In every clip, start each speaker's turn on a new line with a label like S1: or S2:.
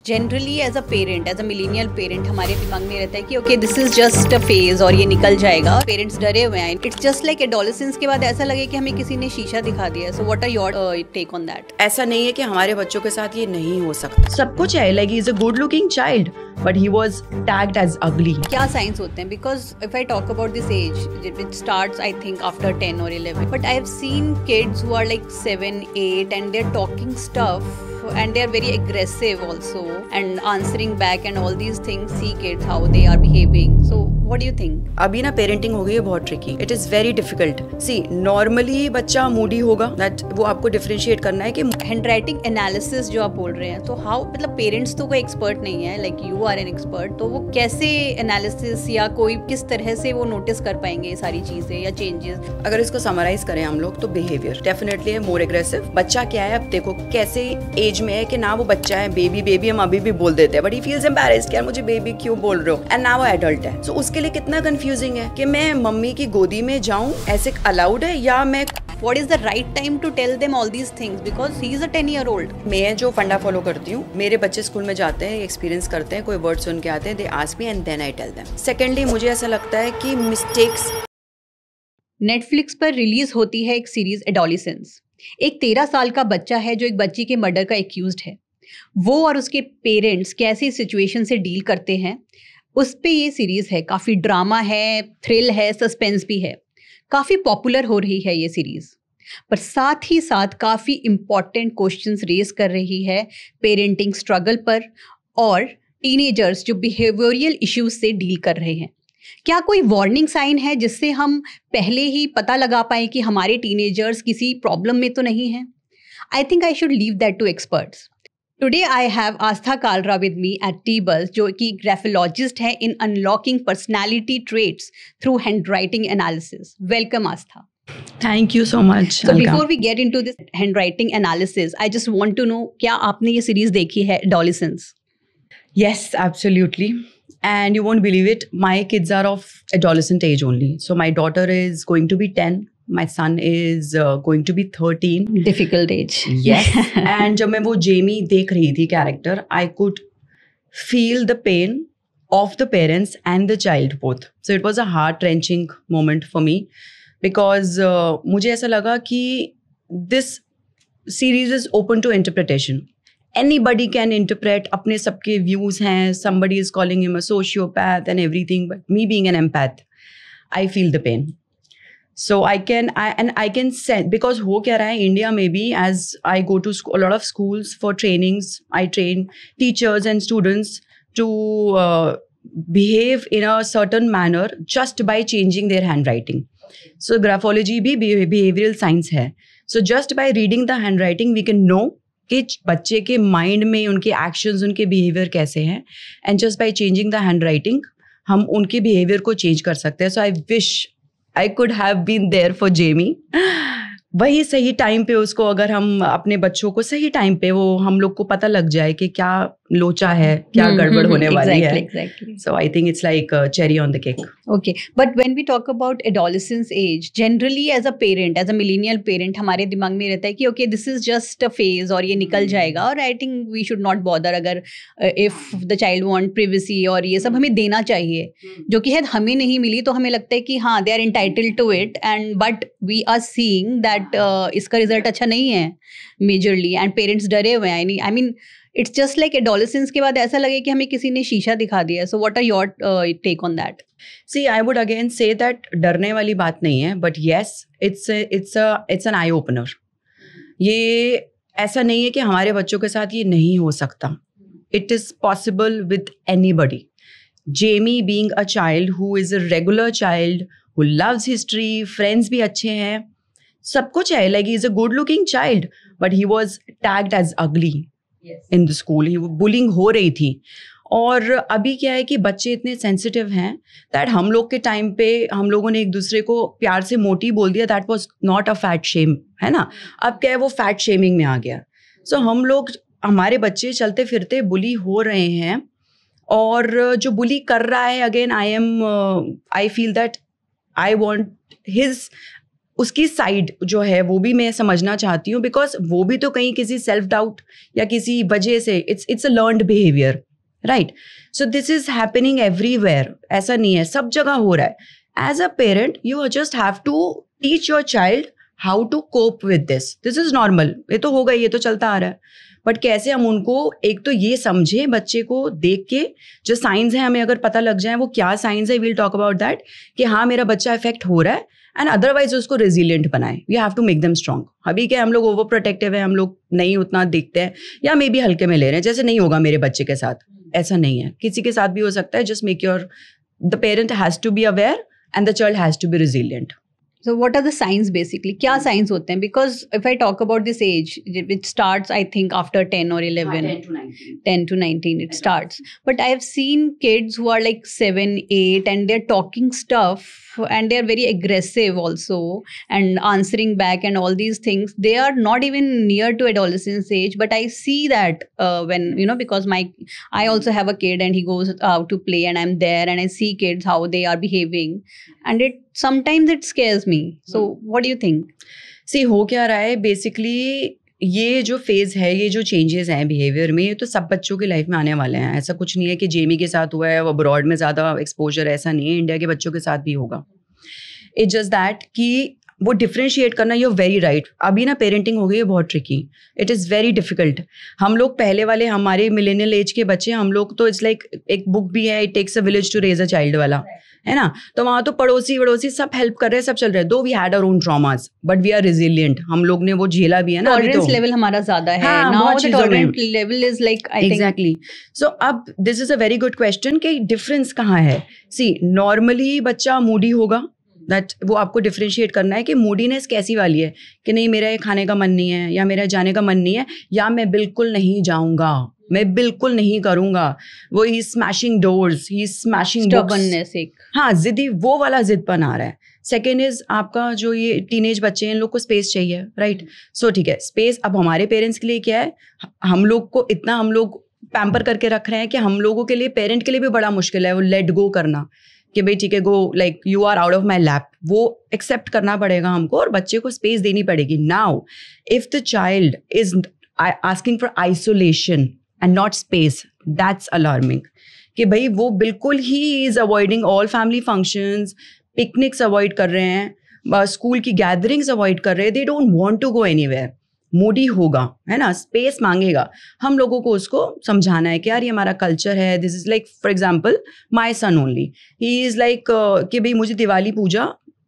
S1: Generally as a parent, as a millennial parent, हमारे दिमाग में रहता है कि okay this is just a phase और ये निकल जाएगा। पेरेंट्स डरे हुए हैं। इट्स जस्ट लाइक एडोलेसेंस के बाद ऐसा लगे कि हमें किसी ने शीशा दिखा दिया। So what are your take on that?
S2: ऐसा नहीं है कि हमारे बच्चों के साथ ये नहीं हो सकता। सब कुछ है, like he is a good looking child but he was tagged as ugly.
S1: क्या साइंस होते हैं? Because if I talk about this as it starts I think after 10 or 11, but I have seen kids who are like 7, 8 and they're talking stuff and they're very aggressive also and answering back and all these things. See kids how they are behaving. So what do you think?
S2: अभी ना parenting हो गई है बहुत tricky. It is very difficult. See normally बच्चा moody होगा, that वो आपको डिफरेंशिएट करना है कि
S1: हैंडराइटिंग एनालिसिस जो आप बोल रहे हैं, तो हाउ, मतलब पेरेंट्स तो कोई एक्सपर्ट नहीं है, like you are an expert, तो वो कैसे एनालिसिस या कोई किस तरह से वो नोटिस कर पाएंगे ये सारी चीजें या चेंजेस?
S2: अगर इसको समराइज करें हम लोग तो बिहेवियर डेफिनेटली है मोर एग्रेसिव। बच्चा क्या है, अब देखो कैसे एज में है कि ना वो बच्चा है, बेबी बेबी हम अभी भी बोल देते हैं, बट ही फील्स एम्बैरेस्ड, यार मुझे बेबी क्यों बोल रहे हो, एंड ना वो एडल्ट है। सो उसके लिए कितना कंफ्यूजिंग है कि मैं मम्मी की गोदी में जाऊं, ऐसे अलाउड है या मैं
S1: What is the right time to tell them all these things? Because he is a 10-year-old.
S2: मैं जो फंडा फॉलो करती हूँ, मेरे बच्चे स्कूल में जाते हैं, एक्सपीरियंस करते हैं, कोई वर्ड सुन के आते हैं, they ask me and then I tell them. Secondly मुझे ऐसा लगता है कि मिस्टेक्स।
S1: नेटफ्लिक्स पर रिलीज होती है एक सीरीज एडोलेसेंस। एक 13 साल का बच्चा है जो एक बच्ची के मर्डर का एक्यूज्ड है। वो और उसके पेरेंट्स कैसी सिचुएशन से डील करते हैं, उस पे ये सीरीज है। काफ़ी ड्रामा है, थ्रिल है, सस्पेंस भी है। काफ़ी पॉपुलर हो रही है ये सीरीज, पर साथ ही साथ काफ़ी इम्पॉर्टेंट क्वेश्चंस रेज कर रही है पेरेंटिंग स्ट्रगल पर और टीनेजर्स जो बिहेवियरल इश्यूज से डील कर रहे हैं। क्या कोई वार्निंग साइन है जिससे हम पहले ही पता लगा पाए कि हमारे टीनेजर्स किसी प्रॉब्लम में तो नहीं हैं? I think I should leave that to experts. Today I have Aastha Kalra with me at टीबल्स, जो कि ग्राफोलॉजिस्ट है in unlocking personality traits through handwriting analysis. Welcome Aastha.
S2: Thank you so much.
S1: So before we get into this handwriting analysis, I just want to know, क्या आपने ये series देखी है Adolescence?
S2: Yes, absolutely. And you won't believe it, my kids are of adolescent age only. So my daughter is going to be 10. My son is going to be 13.
S1: Difficult age.
S2: Yes. And जब मैं वो Jamie देख रही थी character, I could feel the pain of the parents and the child both. So it was a heart-wrenching moment for me because मुझे ऐसा लगा कि this series is open to interpretation. Anybody can interpret, अपने सबके views हैं, somebody is calling him a sociopath and everything, but me being an empath, I feel the pain. So I can sense, because हो क्या रहा है India में भी, as I go to a lot of schools for trainings, I train teachers and students to behave in a certain manner just by changing their handwriting. So graphology भी behavioral science है. So just by reading the handwriting we can know कि बच्चे के mind में उनके actions, उनके behaviour कैसे हैं, and just by changing the handwriting हम उनके बिहेवियर को चेंज कर सकते हैं. So I wish I could have been there for Jamie. वही सही टाइम पे उसको, अगर हम अपने बच्चों को सही टाइम पे, वो हम लोग को पता लग जाए कि क्या लोचा है, क्या गड़बड़ होने वाली है.
S1: Exactly.
S2: So I think it's like a cherry on the cake.
S1: Okay, but when we talk about adolescence age, generally as a parent, as a millennial parent, हमारे दिमाग में रहता है कि okay this is just a phase और ये निकल जाएगा, और I think we should not bother अगर if the child want privacy और ये सब हमें देना चाहिए, जो कि शायद हमें नहीं मिली, तो हमें लगता है कि हाँ they are entitled to it, and but we are seeing that इसका रिजल्ट अच्छा नहीं है मेजरली, एंड पेरेंट्स डरे हुए हैं. I mean it's just like adolescence के बाद ऐसा लगे कि हमें किसी ने शीशा दिखा दिया. So what are your take on that?
S2: See I would again say that डरने वाली बात नहीं है, but yes it's an eye opener. ये ऐसा नहीं है कि हमारे बच्चों के साथ ये नहीं हो सकता. It is possible with anybody. Jamie being a child who is a regular child who loves history, friends भी अच्छे हैं, सब कुछ है, like he is a good looking child but he was tagged as ugly in the school. ही bullying हो रही थी. और अभी क्या है कि बच्चे इतने सेंसिटिव हैं दैट हम लोग के टाइम पे हम लोगों ने एक दूसरे को प्यार से मोटी बोल दिया, that was not a fat shame, है ना. अब क्या है, वो फैट शेमिंग में आ गया. सो हम लोग, हमारे बच्चे चलते फिरते बुली हो रहे हैं, और जो बुली कर रहा है, again I feel that I want his उसकी साइड जो है वो भी मैं समझना चाहती हूँ, बिकॉज वो भी तो कहीं किसी सेल्फ डाउट या किसी वजह से it's a learned behaviour, right? So this is happening everywhere, ऐसा नहीं है, सब जगह हो रहा है. As a parent you just have to teach your child how to cope with this is normal, ये तो होगा, ये तो चलता आ रहा है. बट कैसे हम उनको एक तो ये समझें, बच्चे को देख के जो साइंस हैं हमें अगर पता लग जाए वो क्या साइंस है, वील टॉक अबाउट दैट, कि हाँ मेरा बच्चा इफेक्ट हो रहा है, एंड अदरवाइज उसको रेजिलियंट बनाए. We have to make them strong. अभी क्या हम लोग ओवर प्रोटेक्टिव है, हम लोग नहीं उतना देखते हैं या मे बी हल्के में ले रहे हैं, जैसे नहीं होगा मेरे बच्चे के साथ, ऐसा नहीं है, किसी के साथ भी हो सकता है. Just make your, the parent has to be aware and the child has to be resilient.
S1: So what are the signs basically? क्या signs होते हैं? Because if I talk about this age, which starts I think after 10 or 11, 10 to 19 it starts. But I have seen kids who are like 7, 8 and they're talking stuff and they're very aggressive also and answering back and all these things. They are not even near to adolescence age, but I see that when, you know, because I also have a kid and he goes out to play and I'm there and I see kids how they are behaving and sometimes it scares me. So what do you think?
S2: See, हो क्या रहा है basically, ये जो phase है, ये जो changes हैं बिहेवियर में, ये तो सब बच्चों की लाइफ में आने वाले हैं. ऐसा कुछ नहीं है कि जेमी के साथ हुआ है, वो अब्रॉड में ज़्यादा एक्सपोजर, ऐसा नहीं है, इंडिया के बच्चों के साथ भी होगा. इट्स जस्ट दैट कि वो डिफ्रेंशिएट करना, यू आर वेरी राइट. अभी ना पेरेंटिंग हो गई है बहुत tricky, it is very difficult. हम लोग पहले वाले, हमारे मिलेनियल एज के बच्चे, हम लोग तो इट्स लाइक, एक बुक भी है, it takes a village to raise a child वाला, है ना? तो वहाँ तो पड़ोसी सब हेल्प कर रहे हैं, सब चल रहे हैं. Though we had our own traumas but we are resilient. हम लोग ने वो झेला भी है ना.
S1: टॉलरेंस लेवल हमारा ज्यादा है.
S2: हाँ,
S1: now the tolerance level is like, I think.
S2: Exactly. So अब this is a very good question कि डिफरेंस कहाँ है. सी, नॉर्मली बच्चा मूडी होगा, दैट वो आपको डिफ्रेंशिएट करना है कि मूडीनेस कैसी वाली है, कि नहीं मेरा ये खाने का मन नहीं है, या मेरा जाने का मन नहीं है, या मैं बिल्कुल नहीं जाऊंगा, मैं बिल्कुल नहीं करूंगा. वो ही स्मैशिंग डोर्स, ही स्मैशिंग
S1: स्टबर्ननेस, एक
S2: हाँ जिद्दी, वो वाला जिदपन आ रहा है. सेकेंड इज आपका जो ये टीनेज बच्चे हैं, इन लोग को स्पेस चाहिए, राइट? सो ठीक है, स्पेस अब हमारे पेरेंट्स के लिए क्या है, हम लोग को इतना हम लोग पैम्पर करके रख रहे हैं कि हम लोगों के लिए, पेरेंट के लिए भी बड़ा मुश्किल है वो लेट गो करना, कि भाई ठीक है, go, like you are out of my lap. वो एक्सेप्ट करना पड़ेगा हमको और बच्चे को स्पेस देनी पड़ेगी. Now if the child is asking for isolation and not space, that's alarming. कि भाई वो बिल्कुल ही is avoiding all family functions, picnics avoid कर रहे हैं, स्कूल की गैदरिंग्स अवॉइड कर रहे हैं, they don't want to go anywhere. Moody होगा, है ना, स्पेस मांगेगा. हम लोगों को उसको समझाना है कि यार ये हमारा कल्चर है. This is like, for example my son only, he is like कि भाई मुझे दिवाली पूजा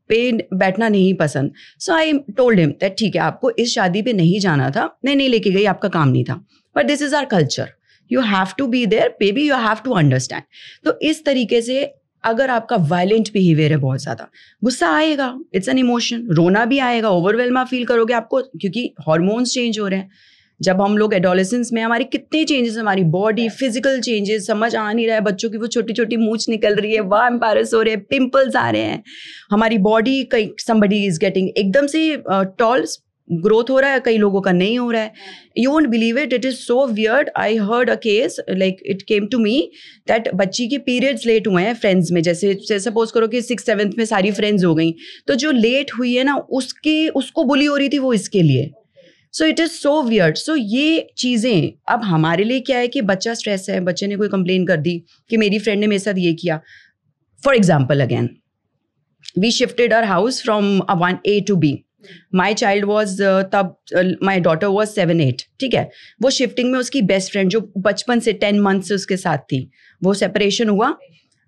S2: पे बैठना नहीं पसंद. So I told him that ठीक है, आपको इस शादी पे नहीं जाना था, नहीं लेके गई, आपका काम नहीं था, but this is our culture, you have to be there, baby you have to understand. तो इस तरीके से अगर आपका वायलेंट बिहेवियर है, बहुत ज़्यादा गुस्सा आएगा, इट्स एन इमोशन, रोना भी आएगा, ओवरवेल्मा फील करोगे आपको, क्योंकि हार्मोन्स चेंज हो रहे हैं. जब हम लोग एडोलेसेंस में, हमारी कितने चेंजेस, हमारी बॉडी, फिजिकल चेंजेस, समझ आ नहीं रहा है. बच्चों की वो छोटी छोटी मूंछ निकल रही है, वाह एम्पैरस हो रहे हैं, पिंपल्स आ रहे हैं, हमारी बॉडी, कई समबडी इज गेटिंग एकदम से टॉल, ग्रोथ हो रहा है, कई लोगों का नहीं हो रहा है. You won't believe it, it is so weird. I heard a case, like it came to me that बच्ची के पीरियड्स लेट हुए हैं फ्रेंड्स में. जैसे सपोज करो कि 6th 7th में सारी फ्रेंड्स हो गई, तो जो लेट हुई है ना, उसको बुली हो रही थी वो इसके लिए. So it is so weird. So ये चीज़ें अब हमारे लिए क्या है कि बच्चा स्ट्रेस है, बच्चे ने कोई कंप्लेन कर दी कि मेरी फ्रेंड ने मेरे साथ ये किया. For example again, we shifted our house from 1A to B. My child was तब माई डॉटर वॉज 7, 8. ठीक है, वो शिफ्टिंग में उसकी बेस्ट फ्रेंड जो बचपन से 10 months से उसके साथ थी, वो सेपरेशन हुआ.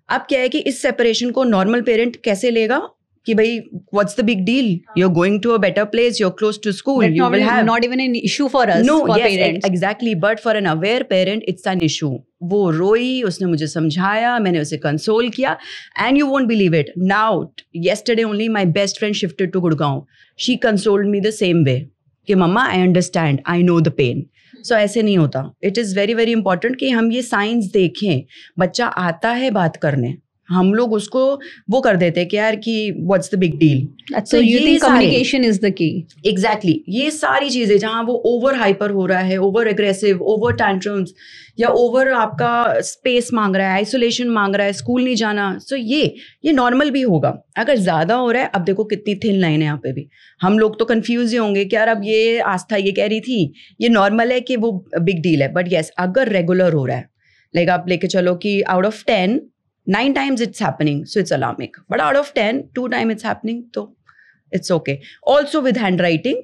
S2: अब क्या है कि इस सेपरेशन को नॉर्मल पेरेंट कैसे लेगा कि भाई what's the big deal, you are going to a better place, you are close to school, you will have
S1: not even an issue for us, for parents.
S2: Exactly, but for an aware parent it's an issue. वो रोई, उसने मुझे समझाया, मैंने उसे console किया, and you won't believe it, now yesterday only my best friend shifted to Gurgaon. She consoled me the same way कि मम्मा I understand, I know the pain. So ऐसे नहीं होता. It is very very important कि हम ये science देखें. बच्चा आता है बात करने, हम लोग उसको वो कर देते हैं कि यार कि what's the big deal.
S1: So you think communication is the key?
S2: Exactly ये सारी चीजें जहाँ वो ओवर हाइपर हो रहा है, ओवर एग्रेसिव, ओवर टैंट्रम्स, या ओवर आपका स्पेस मांग रहा है, आइसोलेशन मांग रहा है, स्कूल नहीं जाना, सो ये नॉर्मल भी होगा. अगर ज्यादा हो रहा है, अब देखो कितनी थिन लाइन है यहाँ पे भी, हम लोग तो कंफ्यूज ही होंगे कि यार अब ये आस्था ये कह रही थी, ये नॉर्मल है कि वो बिग डील है. बट येस, अगर रेगुलर हो रहा है, लाइक आप लेके चलो कि out of 10 9 times it's happening, so it's alarming. But out of 10 2 times it's happening, so it's okay. Also with handwriting,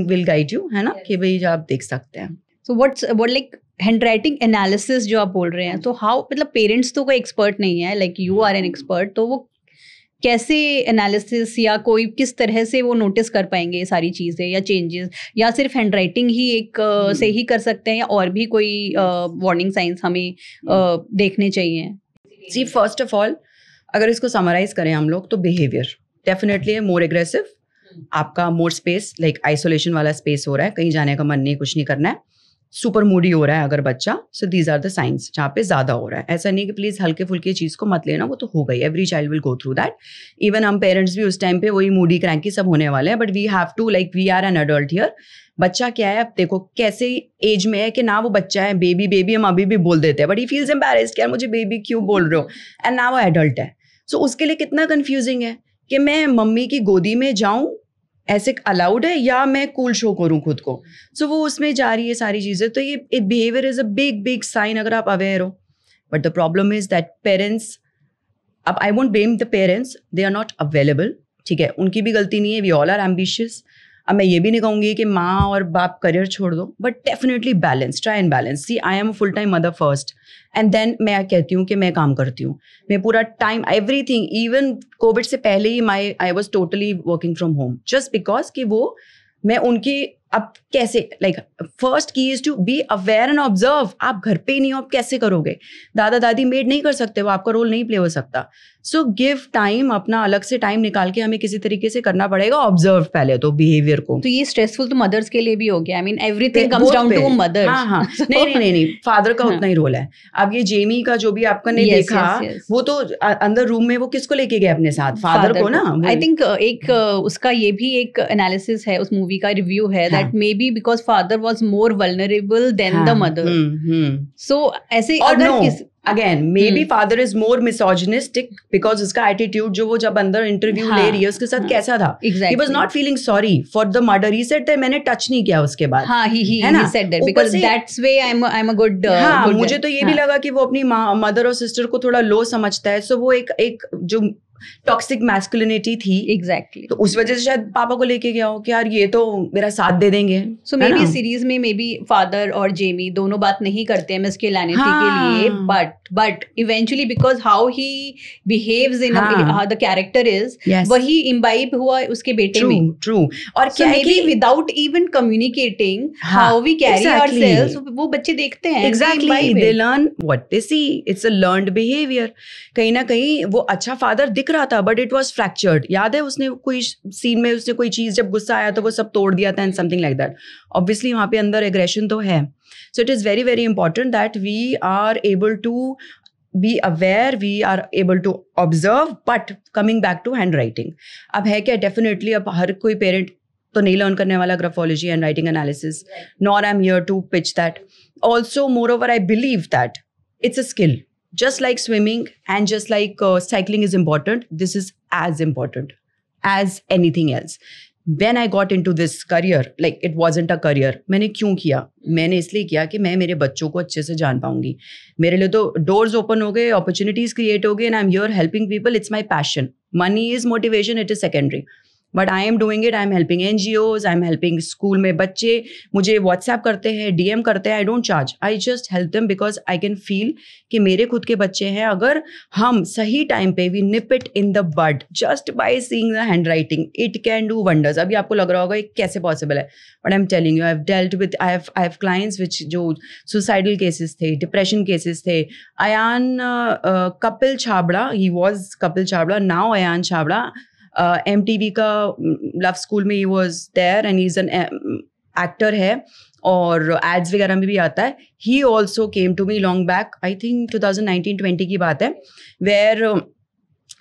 S2: will guide you, है ना, कि भाई आप देख सकते हैं.
S1: So what like handwriting analysis जो आप बोल रहे हैं, तो how, मतलब पेरेंट्स तो कोई एक्सपर्ट नहीं है, like you are an expert, तो वो कैसे एनालिसिस या कोई किस तरह से वो नोटिस कर पाएंगे ये सारी चीज़ें या चेंजेस, या सिर्फ हैंडराइटिंग ही एक से ही कर सकते हैं, या और भी कोई वार्निंग साइंस हमें देखने चाहिए?
S2: सी फर्स्ट ऑफ ऑल, अगर इसको समराइज करें हम लोग, तो बिहेवियर डेफिनेटली है मोर एग्रेसिव, आपका मोर स्पेस, लाइक आइसोलेशन वाला स्पेस हो रहा है, कहीं जाने का मन नहीं, कुछ नहीं करना है, सुपर मूडी हो रहा है अगर बच्चा, so these are the signs जहाँ पे ज्यादा हो रहा है. ऐसा नहीं कि प्लीज हल्के फुल्के चीज को मत लेना, वो तो हो गई, every child will go through that. Even हम पेरेंट्स भी उस टाइम पे वही मूडी क्रैंकी सब होने वाले हैं, but we have to, like we are an adult here. बच्चा क्या है, अब देखो कैसे एज में है कि ना वो बच्चा है, बेबी हम अभी भी बोल देते हैं, बट ही फील्स एम्बैरेस्ड कि यार मुझे बेबी क्यों बोल रहे हो, एंड ना वो एडल्ट है. सो उसके लिए कितना कंफ्यूजिंग है कि मैं मम्मी की गोदी में जाऊं, ऐसे अलाउड है, या मैं कूल शो करूं खुद को. सो वो उसमें जा रही है सारी चीजें. तो ये behaviour is a big sign अगर आप अवेयर हो. But the problem is that parents, अब I won't blame the parents, they are not available. ठीक है, उनकी भी गलती नहीं है, वी ऑल आर एम्बिशियस. अब मैं ये भी नहीं कहूंगी कि माँ और बाप करियर छोड़ दो, but definitely balance, try and balance. See I am a full time mother first, and then मैं कहती हूँ कि मैं काम करती हूँ, मैं पूरा टाइम एवरीथिंग, इवन कोविड से पहले ही I was totally working from home, just because कि वो मैं उनकी, अब कैसे, लाइक फर्स्ट की is to be aware and observe. आप घर पे ही नहीं हो, आप कैसे करोगे? दादा दादी मेड नहीं कर सकते, वो आपका रोल नहीं प्ले हो सकता. सो गिव टाइम, अपना अलग से टाइम निकाल के हमें किसी तरीके से करना पड़ेगा, ऑब्जर्व पहले तो बिहेवियर को.
S1: तो ये स्ट्रेसफुल तो मदर्स के लिए भी हो गया. I mean everything comes down to mothers.
S2: हाँ नहीं, फादर का उतना ही रोल है. अब ये जेमी का जो भी आपका ने देखा, वो तो अंदर रूम में वो किसको लेके गए अपने साथ? फादर को ना.
S1: आई थिंक एक उसका ये भी एक एनालिसिस है, उस मूवी का रिव्यू है, that may be because father was more vulnerable than the mother. So ऐसे अगर
S2: again maybe father is more misogynistic because उसका एटीट्यूड जो वो जब अंदर इंटरव्यू ले रही है उसके साथ कैसा था, he was not feeling sorry for the murder. He said that मैंने टच नहीं किया उसके बाद.
S1: He said that because that's way I am a good.
S2: मुझे तो ये भी लगा कि वो अपनी मदर और सिस्टर को थोड़ा लो समझता है. सो वो एक जो टॉक्सिक मैस्कुलिनिटी थी,
S1: एग्जैक्टली,
S2: तो उस वजह से शायद पापा को लेके गया हो कि यार ये तो मेरा साथ दे देंगे.
S1: सो मे बी सीरीज में मे बी फादर और जेमी दोनों बात नहीं करते हैं मिस केलानिथी के लिए, but eventually because how he behaves in the character is, वही इम्बाइब हुआ उसके बेटे में.
S2: ट्रू. और क्या है कि
S1: without even communicating how we carry ourselves, वो बच्चे देखते हैं.
S2: Exactly, they learn what they see. It's a learned behaviour. कहीं ना कहीं वो अच्छा फादर दिख रहा था, बट इट वाज फ्रैक्चर्ड. याद है उसने कोई सीन में उसने कोई चीज जब गुस्सा आया तो वो सब तोड़ दिया था, and something like that. Obviously वहां पे अंदर एग्रेशन तो है. So it is very very important that we are able to be aware, we are able to observe. But coming back to handwriting, अब है क्या, डेफिनेटली अब हर कोई पेरेंट तो नहीं लर्न करने वाला graphology and writing analysis, nor I'm here to pitch that. Also, moreover, I believe that it's a skill. Just like swimming and just like cycling is important, this is as important as anything else. When I got into this career, like it wasn't a career. मैंने क्यों किया? मैंने इसलिए किया कि मैं मेरे बच्चों को अच्छे से जान पाऊंगी. मेरे लिए तो डोर्स ओपन हो गए, अपॉर्चुनिटीज क्रिएट हो गए, and I am here helping people. It's my passion. Money is motivation, it is secondary. But I am doing it. I am helping NGOs, I am helping school में बच्चे मुझे WhatsApp करते हैं, DM करते हैं. I don't charge, I just help them because I can feel कि मेरे खुद के बच्चे हैं. अगर हम सही टाइम पे we nip it in the bud just by seeing the handwriting, it can do wonders. अभी आपको लग रहा होगा ये कैसे पॉसिबल है, but I am telling you, I have dealt with, I have clients which जो सुसाइडल केसेस थे, डिप्रेशन केसेस थे. Ayan Kapil Chhabra, he was Kapil Chhabra, now Ayan Chhabra. MTV का लव स्कूल में he was there, and he is an actor है. और ads वगैरह में भी आता है. He also came to me long back, I think 2019-20 की बात है, वेयर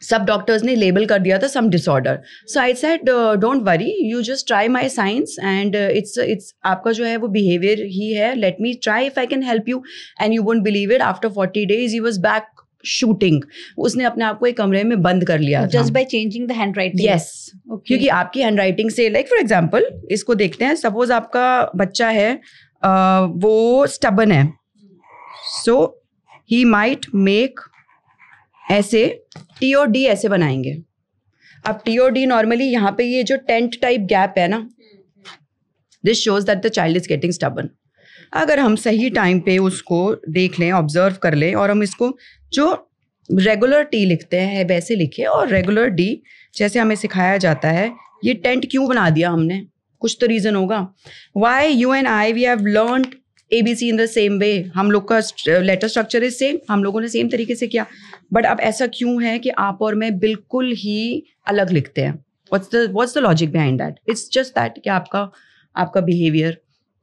S2: सब डॉक्टर्स ने लेबल कर दिया था some disorder. So I said don't worry, you just try my science and it's आपका जो है वो बिहेवियर ही है, let me try if I can help you. And you won't believe it, after 40 days he was back shooting. उसने अपने आप को एक कमरे में बंद कर लिया
S1: just by changing the hand writing.
S2: Yes, क्योंकि आपकी हैंड राइटिंग से, लाइक फॉर एग्जाम्पल इसको देखते हैं, सपोज आपका बच्चा है वो स्टबन है, सो ही माइट मेक ऐसे टी और डी ऐसे बनाएंगे. अब टी और डी नॉर्मली यहाँ पे ये जो टेंट टाइप गैप है ना, this shows that the child is getting stubborn. अगर हम सही टाइम पे उसको देख लें, ऑब्जर्व कर लें, और हम इसको जो रेगुलर टी लिखते हैं वैसे लिखे और रेगुलर डी जैसे हमें सिखाया जाता है, ये टेंट क्यों बना दिया हमने? कुछ तो रीज़न होगा. Why you and I we have learned ABC in the same way. हम लोग का लेटर स्ट्रक्चर इज सेम, हम लोगों ने सेम तरीके से किया, बट अब ऐसा क्यों है कि आप और मैं बिल्कुल ही अलग लिखते हैं? What's the logic behind that? It's just that कि आपका बिहेवियर,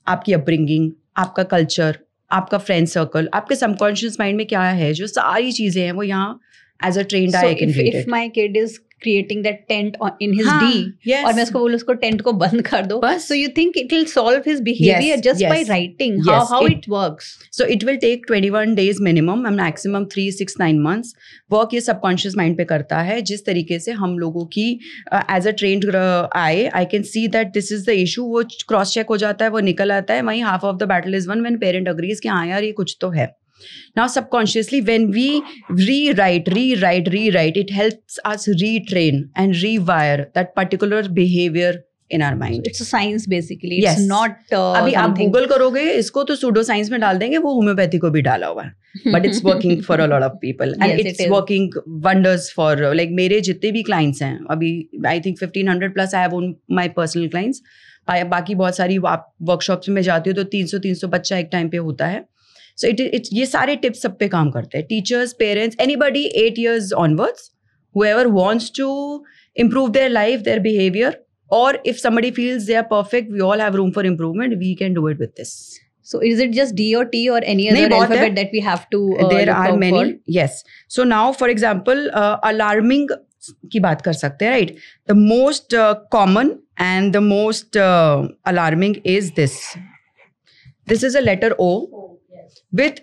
S2: आपकी अपब्रिंगिंग, आपका कल्चर, आपका फ्रेंड सर्कल, आपके सबकॉन्शियस माइंड में क्या है, जो सारी चीजें हैं वो यहाँ as a trained I can read it.
S1: If my kid is creating that tent in his D,
S2: yes,
S1: और मैं उसको बोलूँ उसको टेंट को बंद कर दो,
S2: बस.
S1: so you think it will solve his behavior just by writing? How it works?
S2: So it will take 21 days minimum and maximum 3, 6, 9 months. Work ये सबकॉन्शियस माइंड पे करता है. जिस तरीके से हम लोगों की as a trained I can see that this is the issue, वो क्रॉस चेक हो जाता है, वो निकल आता है. वहीं half of the battle is won when parent agrees कि हाँ यार ये कुछ तो है. Now subconsciously when we rewrite, it helps us retrain and rewire that particular behavior in our mind.
S1: It's a science basically.
S2: Yes.
S1: It's not
S2: अभी आप Google करोगे इसको तो सूडो साइंस में डाल देंगे, वो होम्योपैथी को भी डाला हुआ है, but it's working for a lot of people and
S1: yes,
S2: it's working wonders for like मेरे जितने भी clients हैं अभी, I think 1500 plus I have on my personal clients. बाकी बहुत सारी वर्कशॉप्स में जाती हो तो 300 बच्चा एक टाइम पे होता है. So it ये सारे टिप्स सब पे काम करते हैं. Teachers, parents, anybody 8 years onwards, whoever wants to improve their life, their behavior, or if somebody feels they are perfect, we all have room for improvement, we can do it with this.
S1: So is it just D or T or any other alphabet that we have to
S2: there are many for? Yes. So now for example alarming की बात कर सकते हैं, right? The most common and the most alarming is this. This is a letter O with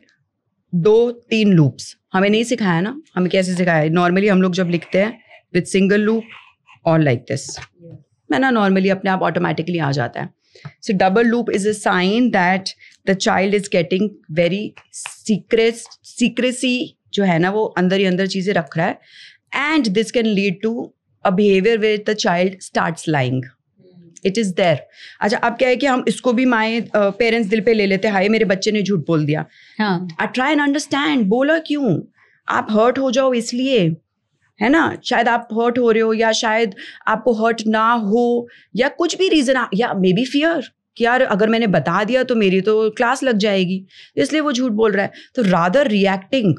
S2: 2-3 loops. हमें नहीं सिखाया ना, हमें कैसे सिखाया? नॉर्मली हम लोग जब लिखते हैं विथ सिंगल लूप और लाइक दिस, मैं ना नॉर्मली अपने आप ऑटोमेटिकली आ जाता है. So double loop is a sign that the child is getting very secrecy जो है ना, वो अंदर ही अंदर चीजें रख रहा है. And this can lead to a behaviour where the child starts lying. It is there. अच्छा, अब क्या है कि हम इसको भी माए पेरेंट्स दिल पे ले लेते हैं, हाय मेरे बच्चे ने झूठ बोल दिया. आई ट्राई एंड अंडरस्टैंड, बोला क्यों? आप हर्ट हो जाओ इसलिए, है ना? शायद आप हर्ट हो रहे हो, या शायद आपको हर्ट ना हो, या कुछ भी रीजन, या मे बी फियर कि यार अगर मैंने बता दिया तो मेरी तो क्लास लग जाएगी, इसलिए वो झूठ बोल रहा है. तो रादर रिएक्टिंग,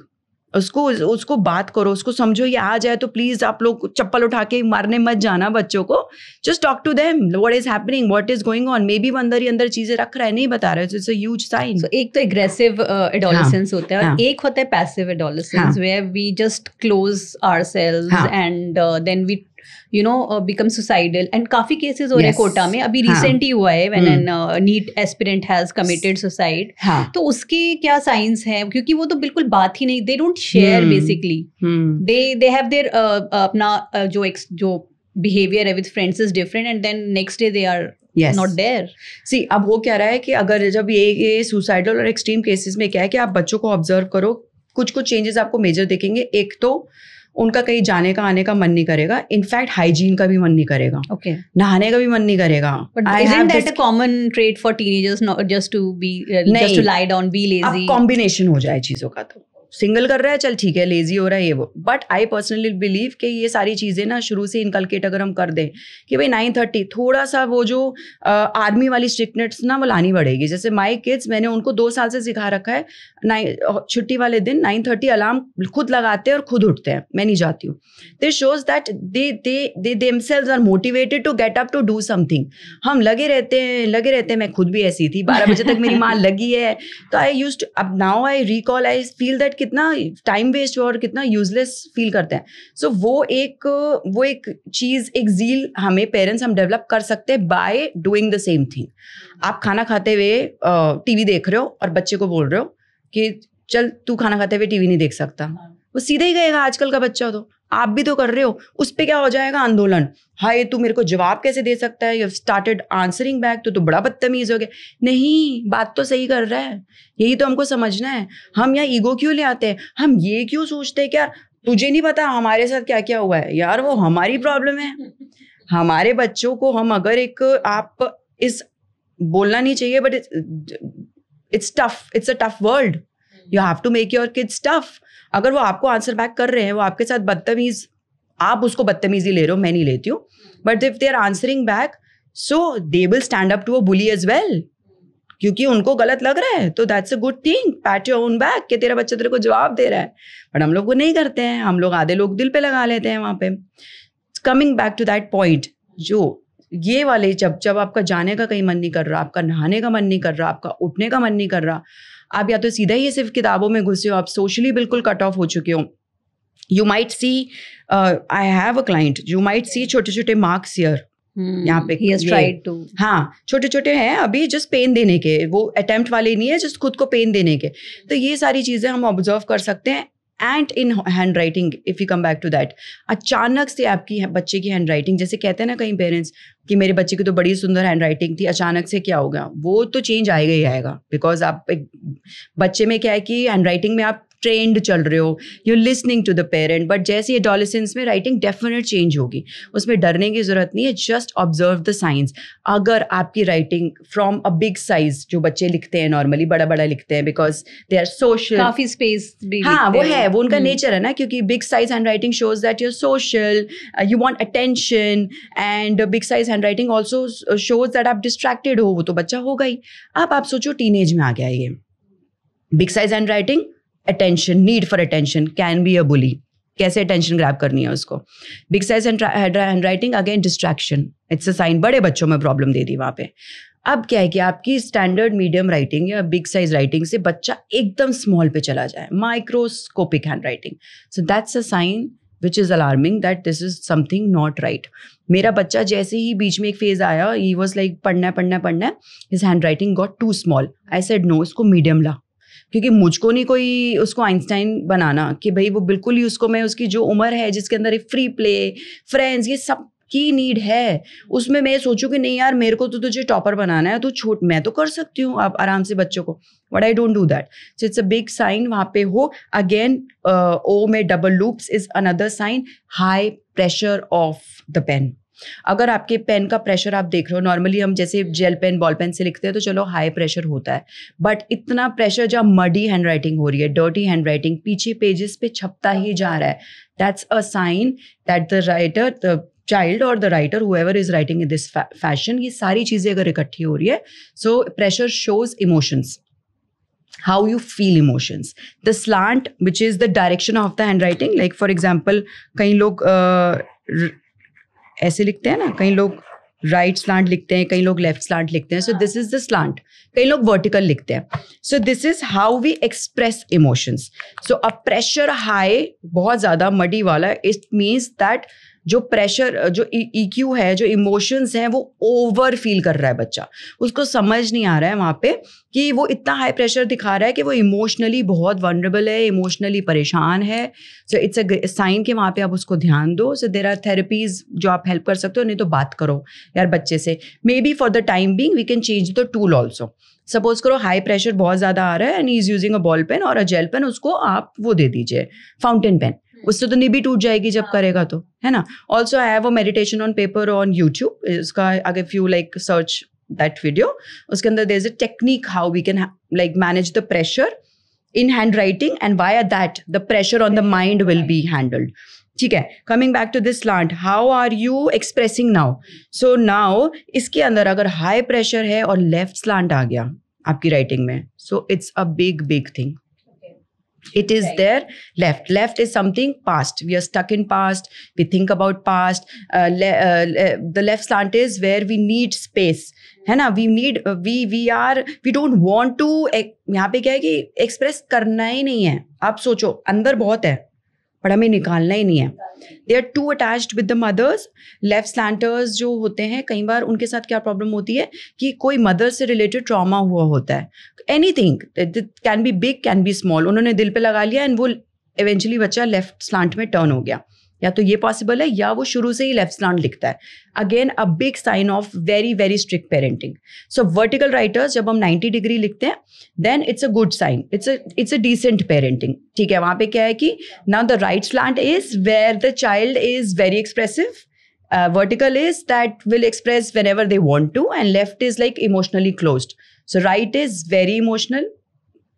S2: उसको बात करो, उसको समझो. ये आ जाए तो प्लीज आप लोग चप्पल उठा के मारने मत जाना बच्चों को. Just talk to them, what is happening, what is going on. Maybe वो अंदर ही अंदर चीजें रख रहा है, नहीं बता रहा है. It's a huge sign.
S1: So एक तो एग्रेसिव एडोलेसेंस होता है, और एक होता है passive adolescence, where we just close ourselves and then we become suicidal. And काफी केसेस हो रहे हैं कोटा में. अभी रिसेंटली हुआ है when an NEET aspirant has committed suicide. तो उसके क्या साइंस हैं? क्योंकि वो तो बिल्कुल बात ही नहीं, they don't share basically. They have their अपना जो behavior है with friends is different, and then next day they are not there.
S2: See, अब हो क्या रहा है कि अगर जब ये suicidal और extreme cases में क्या है कि आप बच्चों को ऑब्जर्व करो, कुछ चेंजेस आपको मेजर देखेंगे. एक तो उनका कहीं जाने का आने का मन नहीं करेगा, इनफैक्ट हाइजीन का भी मन नहीं करेगा, नहाने का भी मन नहीं करेगा.
S1: But isn't that a common trait for teenagers, not just to be just to lie down, be lazy?
S2: अब कॉम्बिनेशन हो जाए चीजों का, तो सिंगल कर रहा है, चल ठीक है, लेजी हो रहा है ये वो. बट आई पर्सनली बिलीव कि ये सारी चीज़ें ना शुरू से इनकलकेट अगर हम कर दें कि भाई 9:30 थोड़ा सा वो जो आर्मी वाली स्ट्रिक्टनेस ना वो लानी पड़ेगी. जैसे माई किड्स, मैंने उनको 2 साल से सिखा रखा है, छुट्टी वाले दिन 9:30 अलार्म खुद लगाते हैं और खुद उठते हैं, मैं नहीं जाती हूँ. This shows that they themselves are motivated to get up to do something. हम लगे रहते हैं. मैं खुद भी ऐसी थी, 12 बजे तक मेरी माँ लगी है. तो आई यूज्ड, अब now I recall, I feel that कितना टाइम वेस्ट और कितना यूजलेस फील करते हैं. सो वो एक चीज़, एक ज़ील हमें पेरेंट्स हम डेवलप कर सकते हैं by doing the same thing. आप खाना खाते हुए टीवी देख रहे हो और बच्चे को बोल रहे हो कि चल तू खाना खाते हुए टीवी नहीं देख सकता, वो सीधे ही गएगा. आजकल का बच्चा तो आप भी तो कर रहे हो. उस पे क्या हो जाएगा आंदोलन, हाय तू मेरे को जवाब कैसे दे सकता है, you have started answering back, तो बड़ा बदतमीज हो गया. नहीं, बात तो सही कर रहा है, यही तो हमको समझना है. हम यहाँ ईगो क्यों ले आते हैं, हम ये क्यों सोचते हैं कि यार तुझे नहीं पता हमारे साथ क्या क्या हुआ है. यार वो हमारी प्रॉब्लम है. हमारे बच्चों को हम अगर एक, आप इस बोलना नहीं चाहिए but it's tough, it's a tough world. You have to make your kids tough. अगर वो आपको आंसर बैक कर रहे हैं, वो आपके साथ बदतमीज, आप उसको बदतमीजी ले रहे हो, मैं नहीं लेती हूँ, but if they are answering back so they will stand up to a bully as well, क्योंकि उनको गलत लग रहा है. तो that's a good thing, pat your own back कि तेरा बच्चा तेरे को जवाब दे रहा है. बट हम लोग वो नहीं करते हैं. हम लोग आधे लोग दिल पे लगा लेते हैं वहाँ पे. Coming back to that point, जो ये वाले जब आपका जाने का कहीं मन नहीं कर रहा, आपका नहाने का मन नहीं कर रहा, आपका उठने का मन नहीं कर रहा, आप या तो सीधा ही सिर्फ किताबों में घुसे हो, आप सोशली बिल्कुल कट ऑफ हो चुके हो. You might see, I have a client, you might see छोटे छोटे मार्क्स हियर, यहाँ पे
S1: he has tried to.
S2: हाँ, छोटे छोटे हैं अभी, जस्ट पेन देने के, वो अटेम्प्ट वाले नहीं है, जस्ट खुद को पेन देने के. तो ये सारी चीज़ें हम ऑब्जर्व कर सकते हैं. And in handwriting, if you come back to that, अचानक से आपकी बच्चे की हैंड राइटिंग, जैसे कहते हैं ना कई पेरेंट्स कि मेरे बच्चे की तो बड़ी सुंदर हैंड राइटिंग थी, अचानक से क्या होगा, वो तो चेंज आएगा ही आएगा. बिकॉज आप एक बच्चे में क्या है कि हैंड राइटिंग में आप ट्रेंड चल रहे हो, you listening to the parent. But जैसे एडोलेसेंस में राइटिंग डेफिनेट चेंज होगी, उसमें डरने की जरूरत नहीं है. Just observe the science. अगर आपकी writing from a big size, जो बच्चे लिखते हैं नॉर्मली बड़ा बड़ा लिखते हैं बिकॉज दे आर सोशल,
S1: काफी स्पेस भी,
S2: हाँ वो है, वो उनका नेचर है ना, क्योंकि big size handwriting shows that you are social, you want attention. And big size handwriting also shows that आप डिस्ट्रैक्टेड हो, वो तो बच्चा होगा ही. अब आप सोचो टीनेज में आ गया ये big size handwriting, attention, need for attention, can be a bully. कैसे अटेंशन ग्रैब करनी है उसको. Big size handwriting, again distraction, it's a sign. बड़े बच्चों में प्रॉब्लम दे दी वहाँ पे. अब क्या है कि आपकी स्टैंडर्ड मीडियम राइटिंग या बिग साइज राइटिंग से बच्चा एकदम स्मॉल पे चला जाए, microscopic handwriting. So that's a sign which is alarming that this is something not right. मेरा बच्चा जैसे ही बीच में एक फेज आया, he was like पढ़ना है, his handwriting got too small. I said no, इसको मीडियम ला, क्योंकि मुझको नहीं कोई उसको आइंस्टाइन बनाना कि भाई वो बिल्कुल ही उसको, मैं उसकी जो उम्र है जिसके अंदर एक फ्री प्ले, फ्रेंड्स, ये सब की नीड है, उसमें मैं सोचूं कि नहीं यार मेरे को तो तुझे टॉपर बनाना है, तो मैं तो कर सकती हूँ आप आराम से बच्चों को. But I don't do that. So it's a big sign वहाँ पे हो. अगेन ओ में double loops is another sign. High pressure of the pen. अगर आपके पेन का प्रेशर आप देख रहे हो, नॉर्मली हम जैसे जेल पेन, बॉल पेन से लिखते हैं तो चलो हाई प्रेशर होता है, बट इतना प्रेशर जब मडी हैंड राइटिंग हो रही है, डर्टी हैंड राइटिंग, पीछे पेजेस पे छपता ही जा रहा है, that's a sign that the writer, the child और the writer, however is writing in this fashion, ये सारी चीजें अगर इकट्ठी हो रही है, so pressure shows emotions, how you feel emotions. The slant, which is the direction of the handwriting, like for example कई लोग ऐसे लिखते हैं ना, कई लोग राइट स्लांट लिखते हैं, कई लोग लेफ्ट स्लांट लिखते हैं. So this is the slant. कई लोग वर्टिकल लिखते हैं. So this is how we express emotions. So a pressure high, बहुत ज़्यादा मडी वाला, इट मीन्स दैट जो प्रेशर, जो EQ है, जो इमोशंस हैं, वो ओवर फील कर रहा है बच्चा. उसको समझ नहीं आ रहा है वहाँ पे कि वो इतना हाई प्रेशर दिखा रहा है कि वो इमोशनली बहुत वनरेबल है, इमोशनली परेशान है. सो इट्स अ साइन कि वहाँ पे आप उसको ध्यान दो. सो देयर आर थेरेपीज जो आप हेल्प कर सकते हो, नहीं तो बात करो यार बच्चे से. Maybe for the time being we can change the tool also. Suppose करो हाई प्रेशर बहुत ज़्यादा आ रहा है and he is using a ball pen और अ जेल पेन, उसको आप वो दे दीजिए फाउंटेन पेन. उससे तो निबी टूट जाएगी जब करेगा तो, है ना. Also I have a meditation on paper on YouTube. उसका अगर if you like search that video, उसके अंदर there is a technique how we can like manage the pressure in handwriting, and via that the pressure on the mind will be handled. ठीक है, coming back to this slant, how are you expressing now? So now इसके अंदर अगर high pressure है और left slant आ गया आपकी writing में, so it's a big thing. It is right. There. Left is something past. We are stuck in past. We think about past. The left slant is where we need space. है ना? We don't want to. यहाँ पे क्या है कि express करना ही नहीं है. आप सोचो अंदर बहुत है पर हमें निकालना ही नहीं है. They are too attached with the mothers. Left slanters जो होते हैं कई बार उनके साथ क्या प्रॉब्लम होती है कि कोई मदर से रिलेटेड ट्रॉमा हुआ होता है. Anything, it can be big, can be small. उन्होंने दिल पे लगा लिया एंड वो eventually बच्चा लेफ्ट स्लांट में टर्न हो गया. या तो ये पॉसिबल है या वो शुरू से ही लेफ्ट स्लांट लिखता है. Again a big sign of very strict parenting. So vertical writers जब हम 90 डिग्री लिखते हैं then it's a good sign, it's a decent parenting. ठीक है, वहाँ पे क्या है कि now the right slant is where the child is very expressive. Vertical is that will express whenever they want to, and left is like emotionally closed. So right is very emotional.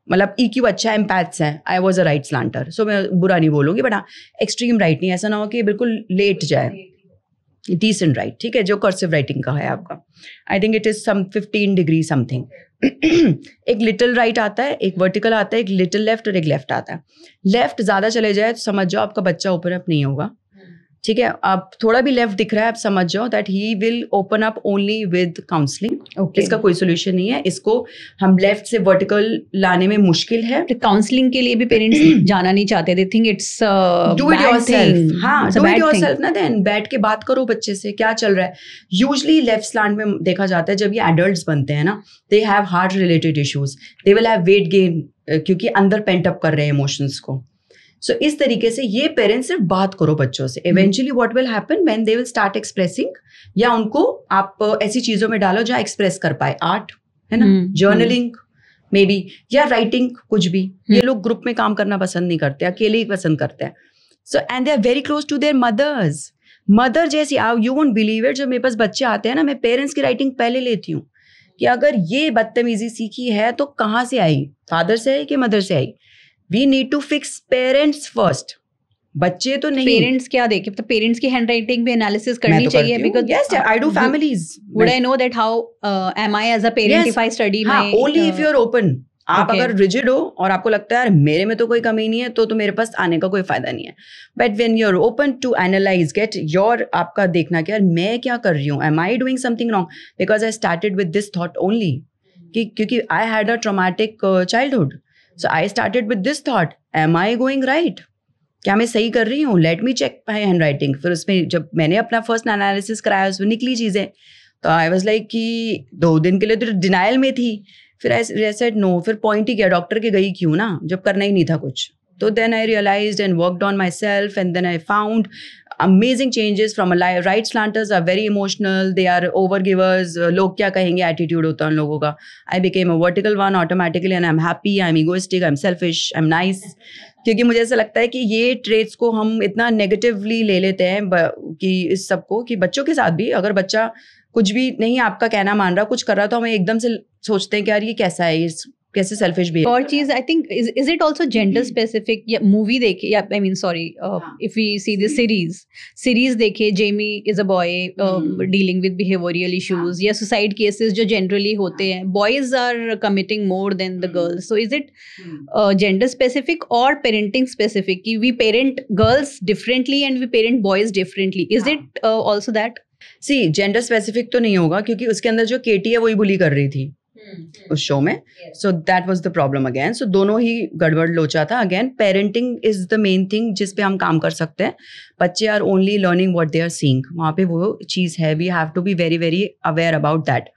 S2: मतलब EQ अच्छा है, empaths हैं. I was a right slanter. So मैं बुरा नहीं बोलूँगी, but हाँ extreme right नहीं, ऐसा ना हो कि बिल्कुल लेट जाए. Decent right, ठीक है, जो cursive writing का है आपका. I think it is some 15 degree something. एक little right आता है, एक vertical आता है, एक little left और एक left आता है. Left ज़्यादा चले जाए तो समझ जाओ आपका बच्चा open up नहीं होगा. ठीक है, आप थोड़ा भी लेफ्ट दिख रहा है आप समझ जाओ that he will open up only with counselling. इसका कोई सोल्यूशन नहीं है. इसको हम लेफ्ट से वर्टिकल लाने में मुश्किल है.
S1: काउंसलिंग के लिए भी पेरेंट्स जाना नहीं चाहते. They think it's
S2: do it yourself. हाँ, डू इट योरसेल्फ ना. देन बैठ के बात करो बच्चे से क्या चल रहा है. यूजुअली लेफ्ट स्लांट में देखा जाता है जब ये एडल्ट्स बनते हैं ना, they have heart related issues, they will have weight gain क्योंकि अंदर पेंट अप कर रहे हैं इमोशंस को. सो इस तरीके से ये पेरेंट्स सिर्फ बात करो बच्चों से. Eventually what will happen when they will start expressing, या उनको आप ऐसी चीजों में डालो जहाँ एक्सप्रेस कर पाए. आर्ट है ना, जर्नलिंग मे बी, या राइटिंग, कुछ भी. ये लोग ग्रुप में काम करना पसंद नहीं करते, अकेले ही पसंद करते हैं. So and they are very close to their mothers. Mother जैसी यू वोंट बिलीव इट, जब मेरे पास बच्चे आते हैं ना, मैं पेरेंट्स की राइटिंग पहले लेती हूँ कि अगर ये बदतमीजी सीखी है तो कहाँ से आई, फादर से आई कि मदर से आई. We need to fix parents first. बच्चे तो नहीं.
S1: पेरेंट्स क्या देखे, तो पेरेंट्स की हैंडराइटिंग भी एनालिसिस करनी चाहिए. Because
S2: yes, I do families.
S1: Would I know that how am I as a parent if I study my
S2: only if you're open. आप अगर rigid हो और आपको लगता है यार मेरे में तो कोई कमी नहीं है तो मेरे पास आने का कोई फायदा नहीं है. But when you're open to analyze, get your आपका देखना कि यार मैं क्या कर रही हूँ, am I doing something wrong? Because I started with this thought only. क्योंकि I had a traumatic childhood. So I started with this thought, am I going right? क्या मैं सही कर रही हूँ? Let me check my handwriting. फिर उसमें जब मैंने अपना फर्स्ट एनालिसिस कराया उसमें निकली चीज़ें तो I was like कि 2 दिन के लिए तो डिनाइल में थी. फिर I said no, फिर पॉइंट ही किया, डॉक्टर के गई क्यों ना जब करना ही नहीं था कुछ. तो then I realized and worked on myself, and then I found amazing changes from a right slanters are very emotional, they are overgivers, लोग क्या कहेंगे attitude होता है उन लोगों का. I became a vertical one automatically and I'm happy, I'm egoistic, I'm selfish, I'm nice. क्योंकि मुझे ऐसा लगता है कि ये ट्रेट्स को हम इतना नेगेटिवली ले लेते हैं कि इस सबको, कि बच्चों के साथ भी अगर बच्चा कुछ भी नहीं आपका कहना मान रहा, कुछ कर रहा, तो हमें एकदम से सोचते हैं कि यार ये कैसा है, कैसे सेल्फिश भी.
S1: और चीज I think is it also gender specific. या मूवी देखे, या I mean sorry, if we see this series देखे, Jamie is a boy dealing with behavioural issues या सुसाइड केसेस जो जनरली होते हैं, boys are committing more than the girls. So is it gender specific और parenting specific कि we parent girls differently and we parent boys differently? Is it also that?
S2: See gender specific तो नहीं होगा क्योंकि उसके अंदर जो केटी है वही बुली कर रही थी उस शो में. So that was the problem again. So दोनों ही गड़बड़ लोचा था. Again parenting is the main thing जिस पे हम काम कर सकते हैं. बच्चे are only learning what they are seeing. वहाँ पे वो चीज़ है, we have to be very very aware about that.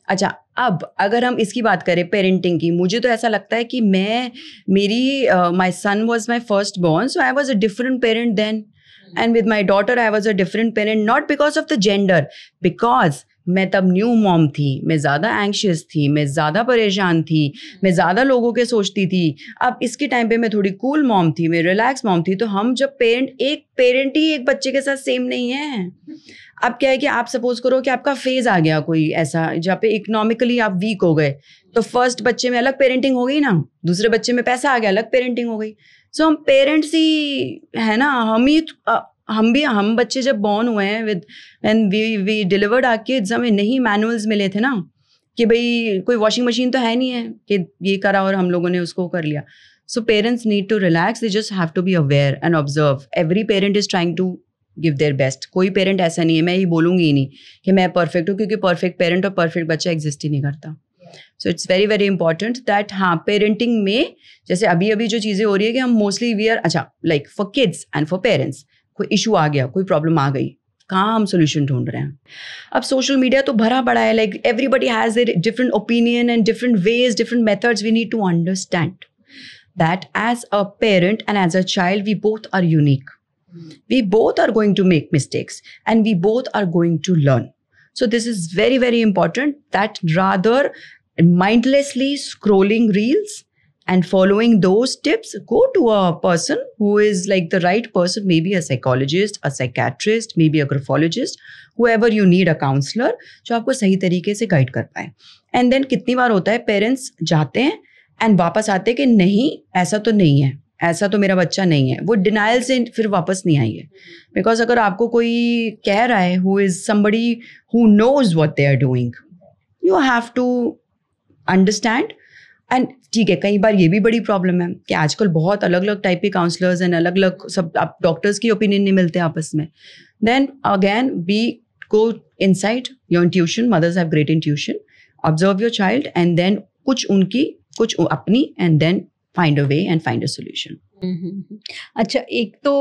S2: अच्छा, अब अगर हम इसकी बात करें पेरेंटिंग की, मुझे तो ऐसा लगता है कि my son was my first born, so I was a different parent then. And with my daughter, I was a different parent, not because of the gender, because मैं तब न्यू मॉम थी, मैं ज़्यादा एंग्शियस थी, मैं ज़्यादा परेशान थी, मैं ज़्यादा लोगों के सोचती थी. अब इसके टाइम पे मैं थोड़ी कूल मॉम थी, मैं रिलैक्स मॉम थी. तो हम जब एक पेरेंट ही एक बच्चे के साथ सेम नहीं है. अब क्या है कि आप सपोज करो कि आपका फेज आ गया कोई ऐसा जहाँ पे इकोनॉमिकली आप वीक हो गए, तो फर्स्ट बच्चे में अलग पेरेंटिंग हो गई ना, दूसरे बच्चे में पैसा आ गया, अलग पेरेंटिंग हो गई. सो हम पेरेंट्स ही है ना, हम बच्चे जब बॉर्न हुए हैं with and we delivered our kids, हमें नहीं मैनुअल्स मिले थे ना कि भाई कोई वॉशिंग मशीन तो है नहीं है कि ये करा और हम लोगों ने उसको कर लिया. So parents need to relax, they just have to be aware and observe. Every parent is trying to give their best. कोई पेरेंट ऐसा नहीं है, मैं ये बोलूँगी ही नहीं कि मैं परफेक्ट हूँ, क्योंकि परफेक्ट पेरेंट और परफेक्ट बच्चा एग्जिस्ट ही नहीं करता. So it's very very important that हाँ पेरेंटिंग में जैसे अभी अभी जो चीज़ें हो रही है कि हम मोस्टली वी आर अच्छा like for kids and for parents, कोई इशू आ गया, कोई प्रॉब्लम आ गई, कहाँ हम सोल्यूशन ढूंढ रहे हैं. अब सोशल मीडिया तो भरा पड़ा है, like everybody has their different opinion and different ways, different methods. We need to understand that as a parent and as a child we both are unique. We both are going to make mistakes and we both are going to learn. So this is very, very important that rather mindlessly scrolling reels and following those tips, go to a person who is like the right person, maybe a psychologist, a psychiatrist, maybe a graphologist, whoever you need, a counselor, जो आपको सही तरीके से guide कर पाए. And then कितनी बार होता है पेरेंट्स जाते हैं and वापस आते हैं कि नहीं ऐसा तो नहीं है, ऐसा तो मेरा बच्चा नहीं है. वो डिनाइल से फिर वापस नहीं आई है. बिकॉज अगर आपको कोई कह रहा है who is somebody who knows what they are doing, you have to understand. And ठीक है, कई बार ये भी बड़ी प्रॉब्लम है कि आजकल बहुत अलग अलग टाइप के काउंसलर्स एंड अलग अलग सब, आप डॉक्टर्स की ओपिनियन नहीं मिलते आपस में. Then again we go inside your intuition. Mothers have great intuition. Observe your child and then कुछ उनकी कुछ अपनी and then find a way and find a solution.
S1: अच्छा, एक तो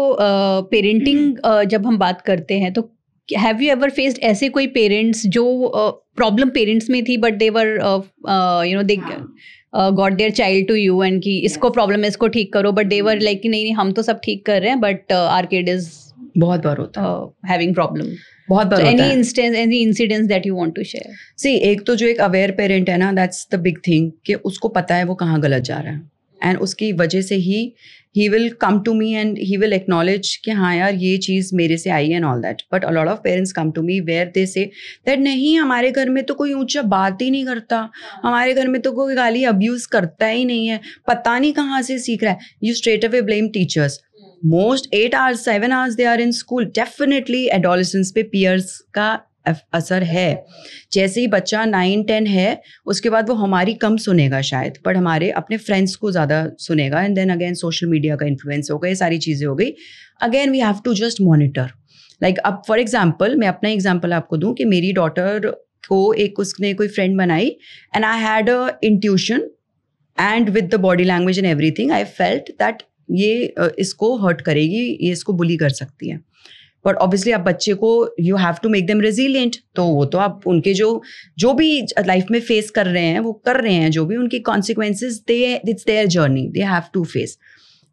S1: पेरेंटिंग जब हम बात करते हैं तो हैव यू एवर फेस्ड ऐसे कोई पेरेंट्स जो प्रॉब्लम पेरेंट्स में थी but they were you know they got their child to you and कि इसको प्रॉब्लम है इसको ठीक करो, बट दे वर लाइक नहीं हम तो सब ठीक कर रहे हैं बट आवर किड इज
S2: बहुत बार होता है
S1: हैविंग प्रॉब्लम.
S2: बहुत बार होता है.
S1: Any incidents that you want to share?
S2: See एक तो जो एक अवेयर पेरेंट है ना, दैट्स द बिग थिंग कि उसको पता है वो कहाँ गलत जा रहा है एंड उसकी वजह से he will come to me and he will acknowledge कि हाँ यार ये चीज़ मेरे से आई and all that. But a lot of parents come to me where they say that नहीं हमारे घर में तो कोई ऊंचा बात ही नहीं करता, हमारे घर में तो कोई गाली अब्यूज़ करता ही नहीं है, पता नहीं कहाँ से सीख रहा है. You straight away blame teachers. Most 8 hours 7 hours they are in school. Definitely adolescence पे पीयर्स का असर है. जैसे ही बच्चा 9-10 है उसके बाद वो हमारी कम सुनेगा शायद, बट हमारे अपने फ्रेंड्स को ज़्यादा सुनेगा. And then again social media का इन्फ्लुएंस हो गया, ये सारी चीज़ें हो गई. Again we have to just monitor. Like अब फॉर एग्जाम्पल मैं अपना एग्जाम्पल आपको दूँ कि मेरी डॉटर को एक उसने कोई फ्रेंड बनाई and I had a intuition and with the body language and everything I felt that ये इसको हर्ट करेगी, ये इसको बुली कर सकती है. बट ऑब्वियसली आप बच्चे को you have to make them resilient. तो वो तो आप उनके जो भी लाइफ में फेस कर रहे हैं वो कर रहे हैं, जो भी उनकी consequences it's their journey, they have to face.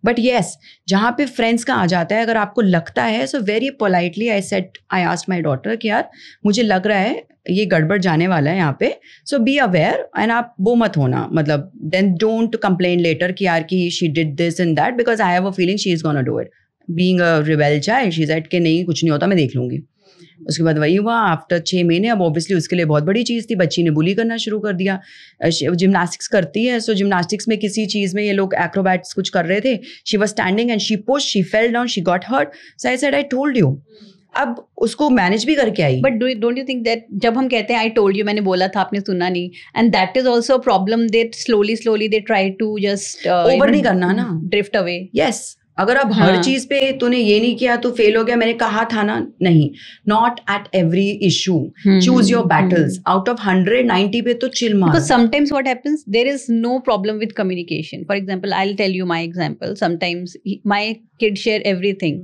S2: But yes, जहाँ पे फ्रेंड्स का आ जाता है, अगर आपको लगता है so very politely I asked my daughter कि यार मुझे लग रहा है ये गड़बड़ जाने वाला है यहाँ पे, सो बी अवेयर एंड आप वो मत होना, मतलब देन डोंट कंप्लेन लेटर कि यार कि she did this and that because I have a feeling she is gonna do it. Being a rebel child she said कि नहीं कुछ नहीं होता मैं देख लूँगी. उसके बाद वही हुआ आफ्टर 6 महीने. अब ऑब्वियसली उसके लिए बहुत बड़ी चीज़ थी, बच्ची ने बुली करना शुरू कर दिया. जिमनास्टिक्स करती है, सो जिमनास्टिक्स में किसी चीज़ में ये लोग एक्रोबैट्स कुछ कर रहे थे. She was standing and she pushed, she fell down, she got hurt. So I said I told you. अब उसको मैनेज भी करके आई.
S1: But don't you think that जब हम कहते हैं आई टोल्ड यू, मैंने बोला था आपने सुना नहीं, and that is also a problem, they slowly they try to just
S2: over नहीं करना ना,
S1: ड्रिफ्ट अवे.
S2: यस, अगर अब हर चीज पे तूने ये नहीं किया तो फेल हो गया, मैंने कहा था ना, नहीं. Not at every issue. Choose your battles. Out of 100 90 पे तो चिल मारो.
S1: Because sometimes what happens, there is no problem with communication. For example, I'll tell you my example. Sometimes my kids share everything.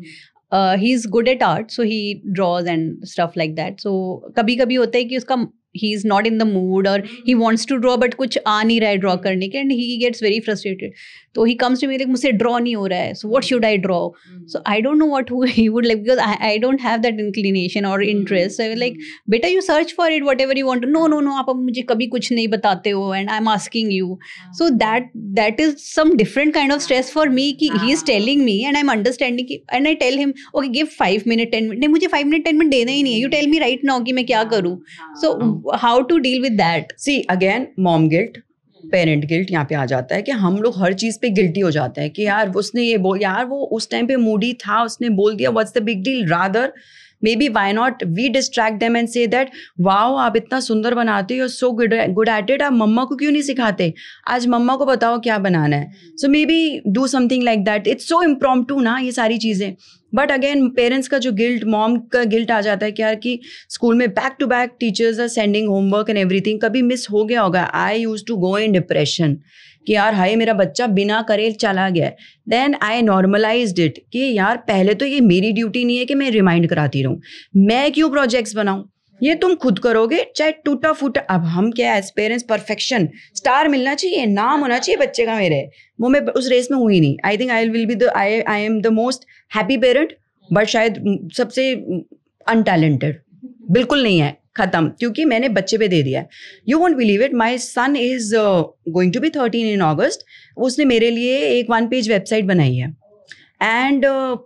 S1: He's good at art, so he draws and stuff like that. So कभी-कभी होता है कि उसका he is not in the mood or he wants to draw but कुछ आ नहीं रहा है draw करने के, and he gets very frustrated. So he comes to me like मुझसे draw नहीं हो रहा है, so what should I draw? So I don't know what he would like because I don't have that inclination or interest. So I was like, बेटा you search for it whatever you want. No आप अब मुझे कभी कुछ नहीं बताते हो and I'm asking you. So that is some different kind of stress for me कि he is telling me and I'm understanding and I tell him okay give 5 minutes 10 minutes. नहीं मुझे 5 minutes 10 minutes देना ही नहीं है. You tell me right now कि मैं क्या करूँ. So how to deal with that?
S2: See again, mom guilt. Parent guilt यहाँ पे आ जाता है कि हम लोग हर चीज़ पे गिल्टी हो जाते हैं कि यार उसने ये यार वो उस टाइम पे मूडी था, उसने बोल दिया, what's the big deal, rather maybe why not we distract them and say that wow आप इतना सुंदर बनाते हो, so good at it, आप मम्मा को क्यों नहीं सिखाते, आज मम्मा को बताओ क्या बनाना है. So maybe do something like that. It's so impromptu ना ये सारी चीज़ें. बट अगेन पेरेंट्स का जो गिल्ट, मॉम का गिल्ट आ जाता है कि यार कि स्कूल में back to back teachers are sending homework and everything, कभी मिस हो गया होगा. I used to go in depression कि यार हाय मेरा बच्चा बिना करे चला गया. देन आई नॉर्मलाइज्ड इट कि यार पहले तो ये मेरी ड्यूटी नहीं है कि मैं रिमाइंड कराती रहूँ, मैं क्यों प्रोजेक्ट्स बनाऊँ, ये तुम खुद करोगे चाहे टूटा फूटा. अब हम क्या एज पेरेंट्स परफेक्शन, स्टार मिलना चाहिए, नाम होना चाहिए बच्चे का मेरे, वो मैं उस रेस में हुई नहीं. I think I will be I am the most happy parent, but शायद सबसे अनटैलेंटेड बिल्कुल नहीं है, खत्म, क्योंकि मैंने बच्चे पे दे दिया. You won't believe it, my son is going to be 13 in August. उसने मेरे लिए एक 1 पेज वेबसाइट बनाई है एंड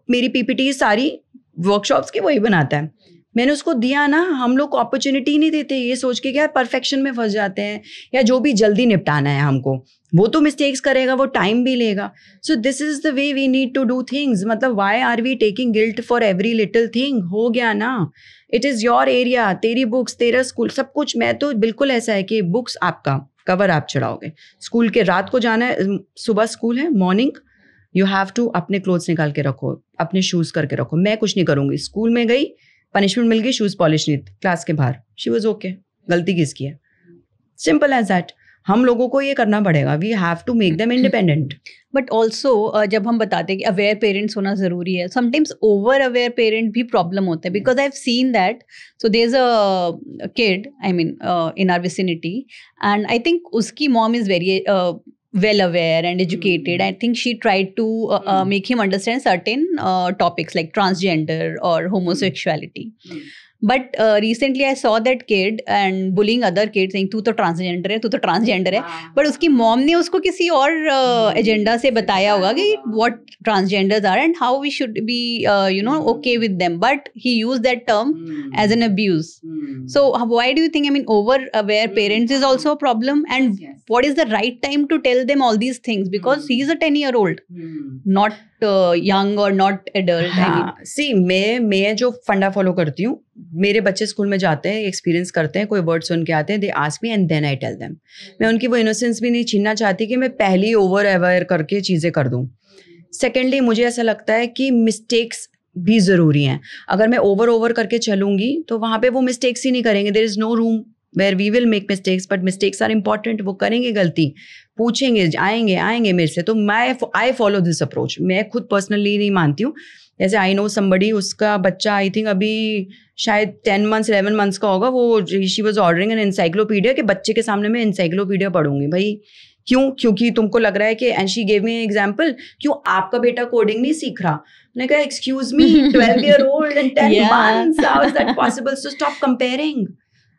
S2: मेरी पीपीटी सारी वर्कशॉप्स की वही बनाता है. मैंने उसको दिया ना, हम लोग को अपॉर्चुनिटी नहीं देते ये सोच के क्या परफेक्शन में फंस जाते हैं या जो भी जल्दी निपटाना है हमको, वो तो मिस्टेक्स करेगा, वो टाइम भी लेगा. So this is the way we need to do things. मतलब why are we taking guilt for every little thing. हो गया ना, इट इज़ योर एरिया, तेरी बुक्स, तेरा स्कूल, सब कुछ. मैं तो बिल्कुल ऐसा है कि बुक्स आपका कवर आप चढ़ाओगे, स्कूल के रात को जाना है, सुबह स्कूल है, मॉर्निंग यू हैव टू अपने क्लोथ्स निकाल के रखो, अपने शूज़ करके रखो. मैं कुछ नहीं करूँगी, स्कूल में गई, पनिशमेंट मिल गई, शूज़ पॉलिश नहीं, क्लास के बाहर, शी वॉज ओके, गलती किसकी है, सिंपल एज दैट. हम लोगों को ये करना पड़ेगा, we have to make them independent.
S1: But also जब हम बताते हैं कि अवेयर पेरेंट्स होना ज़रूरी है, समटाइम्स ओवर अवेयर पेरेंट भी प्रॉब्लम होता है. Because I have seen that. So there is a kid, I mean in our vicinity, and I think उसकी mom is very well aware and educated. I think she tried to make him understand certain topics like transgender or homosexuality. But recently I saw that kid and bullying other kids saying तू तो transgender है, तू तो transgender है. But उसकी mom ने उसको किसी और एजेंडा से बताया होगा कि what transgenders are and how we should be okay with them. But he used that term as an abuse. So why do you think, I mean, over aware parents is also a problem, and what is the right time to tell them all these things, because he is a 10-year-old, not young or not adult. I mean,
S2: see, मैं जो फंडा follow करती हूँ, मेरे बच्चे school में जाते हैं, एक्सपीरियंस करते हैं, कोई वर्ड सुन के आते हैं, they ask me and then I tell them. मैं उनकी वो इनोसेंस भी नहीं छीनना चाहती कि मैं पहले ओवर अवेयर करके चीज़ें कर दूँ. सेकेंडली मुझे ऐसा लगता है कि मिस्टेक्स भी ज़रूरी हैं. अगर मैं ओवर करके चलूँगी तो वहाँ पे वो मिस्टेक्स ही नहीं करेंगे. There is no room where we will make mistakes, but mistakes are important. वो करेंगे गलती, पूछेंगे, आएंगे मेरे से. तो आई फॉलो दिस अप्रोच. मैं खुद पर्सनली नहीं मानती हूँ. जैसे आई नो समबडी, उसका बच्चा आई थिंक अभी शायद 10 months 11 months का होगा, वो she was ordering an encyclopedia कि बच्चे के सामने मैं एनसाइक्लोपीडिया पढ़ूंगी. भाई क्यों? क्योंकि तुमको लग रहा है कि, and she gave me example, क्यों आपका बेटा कोडिंग नहीं सीख रहा. मैंने कहा excuse me, 12-year-old and 10 months, how is that possible? So stop comparing.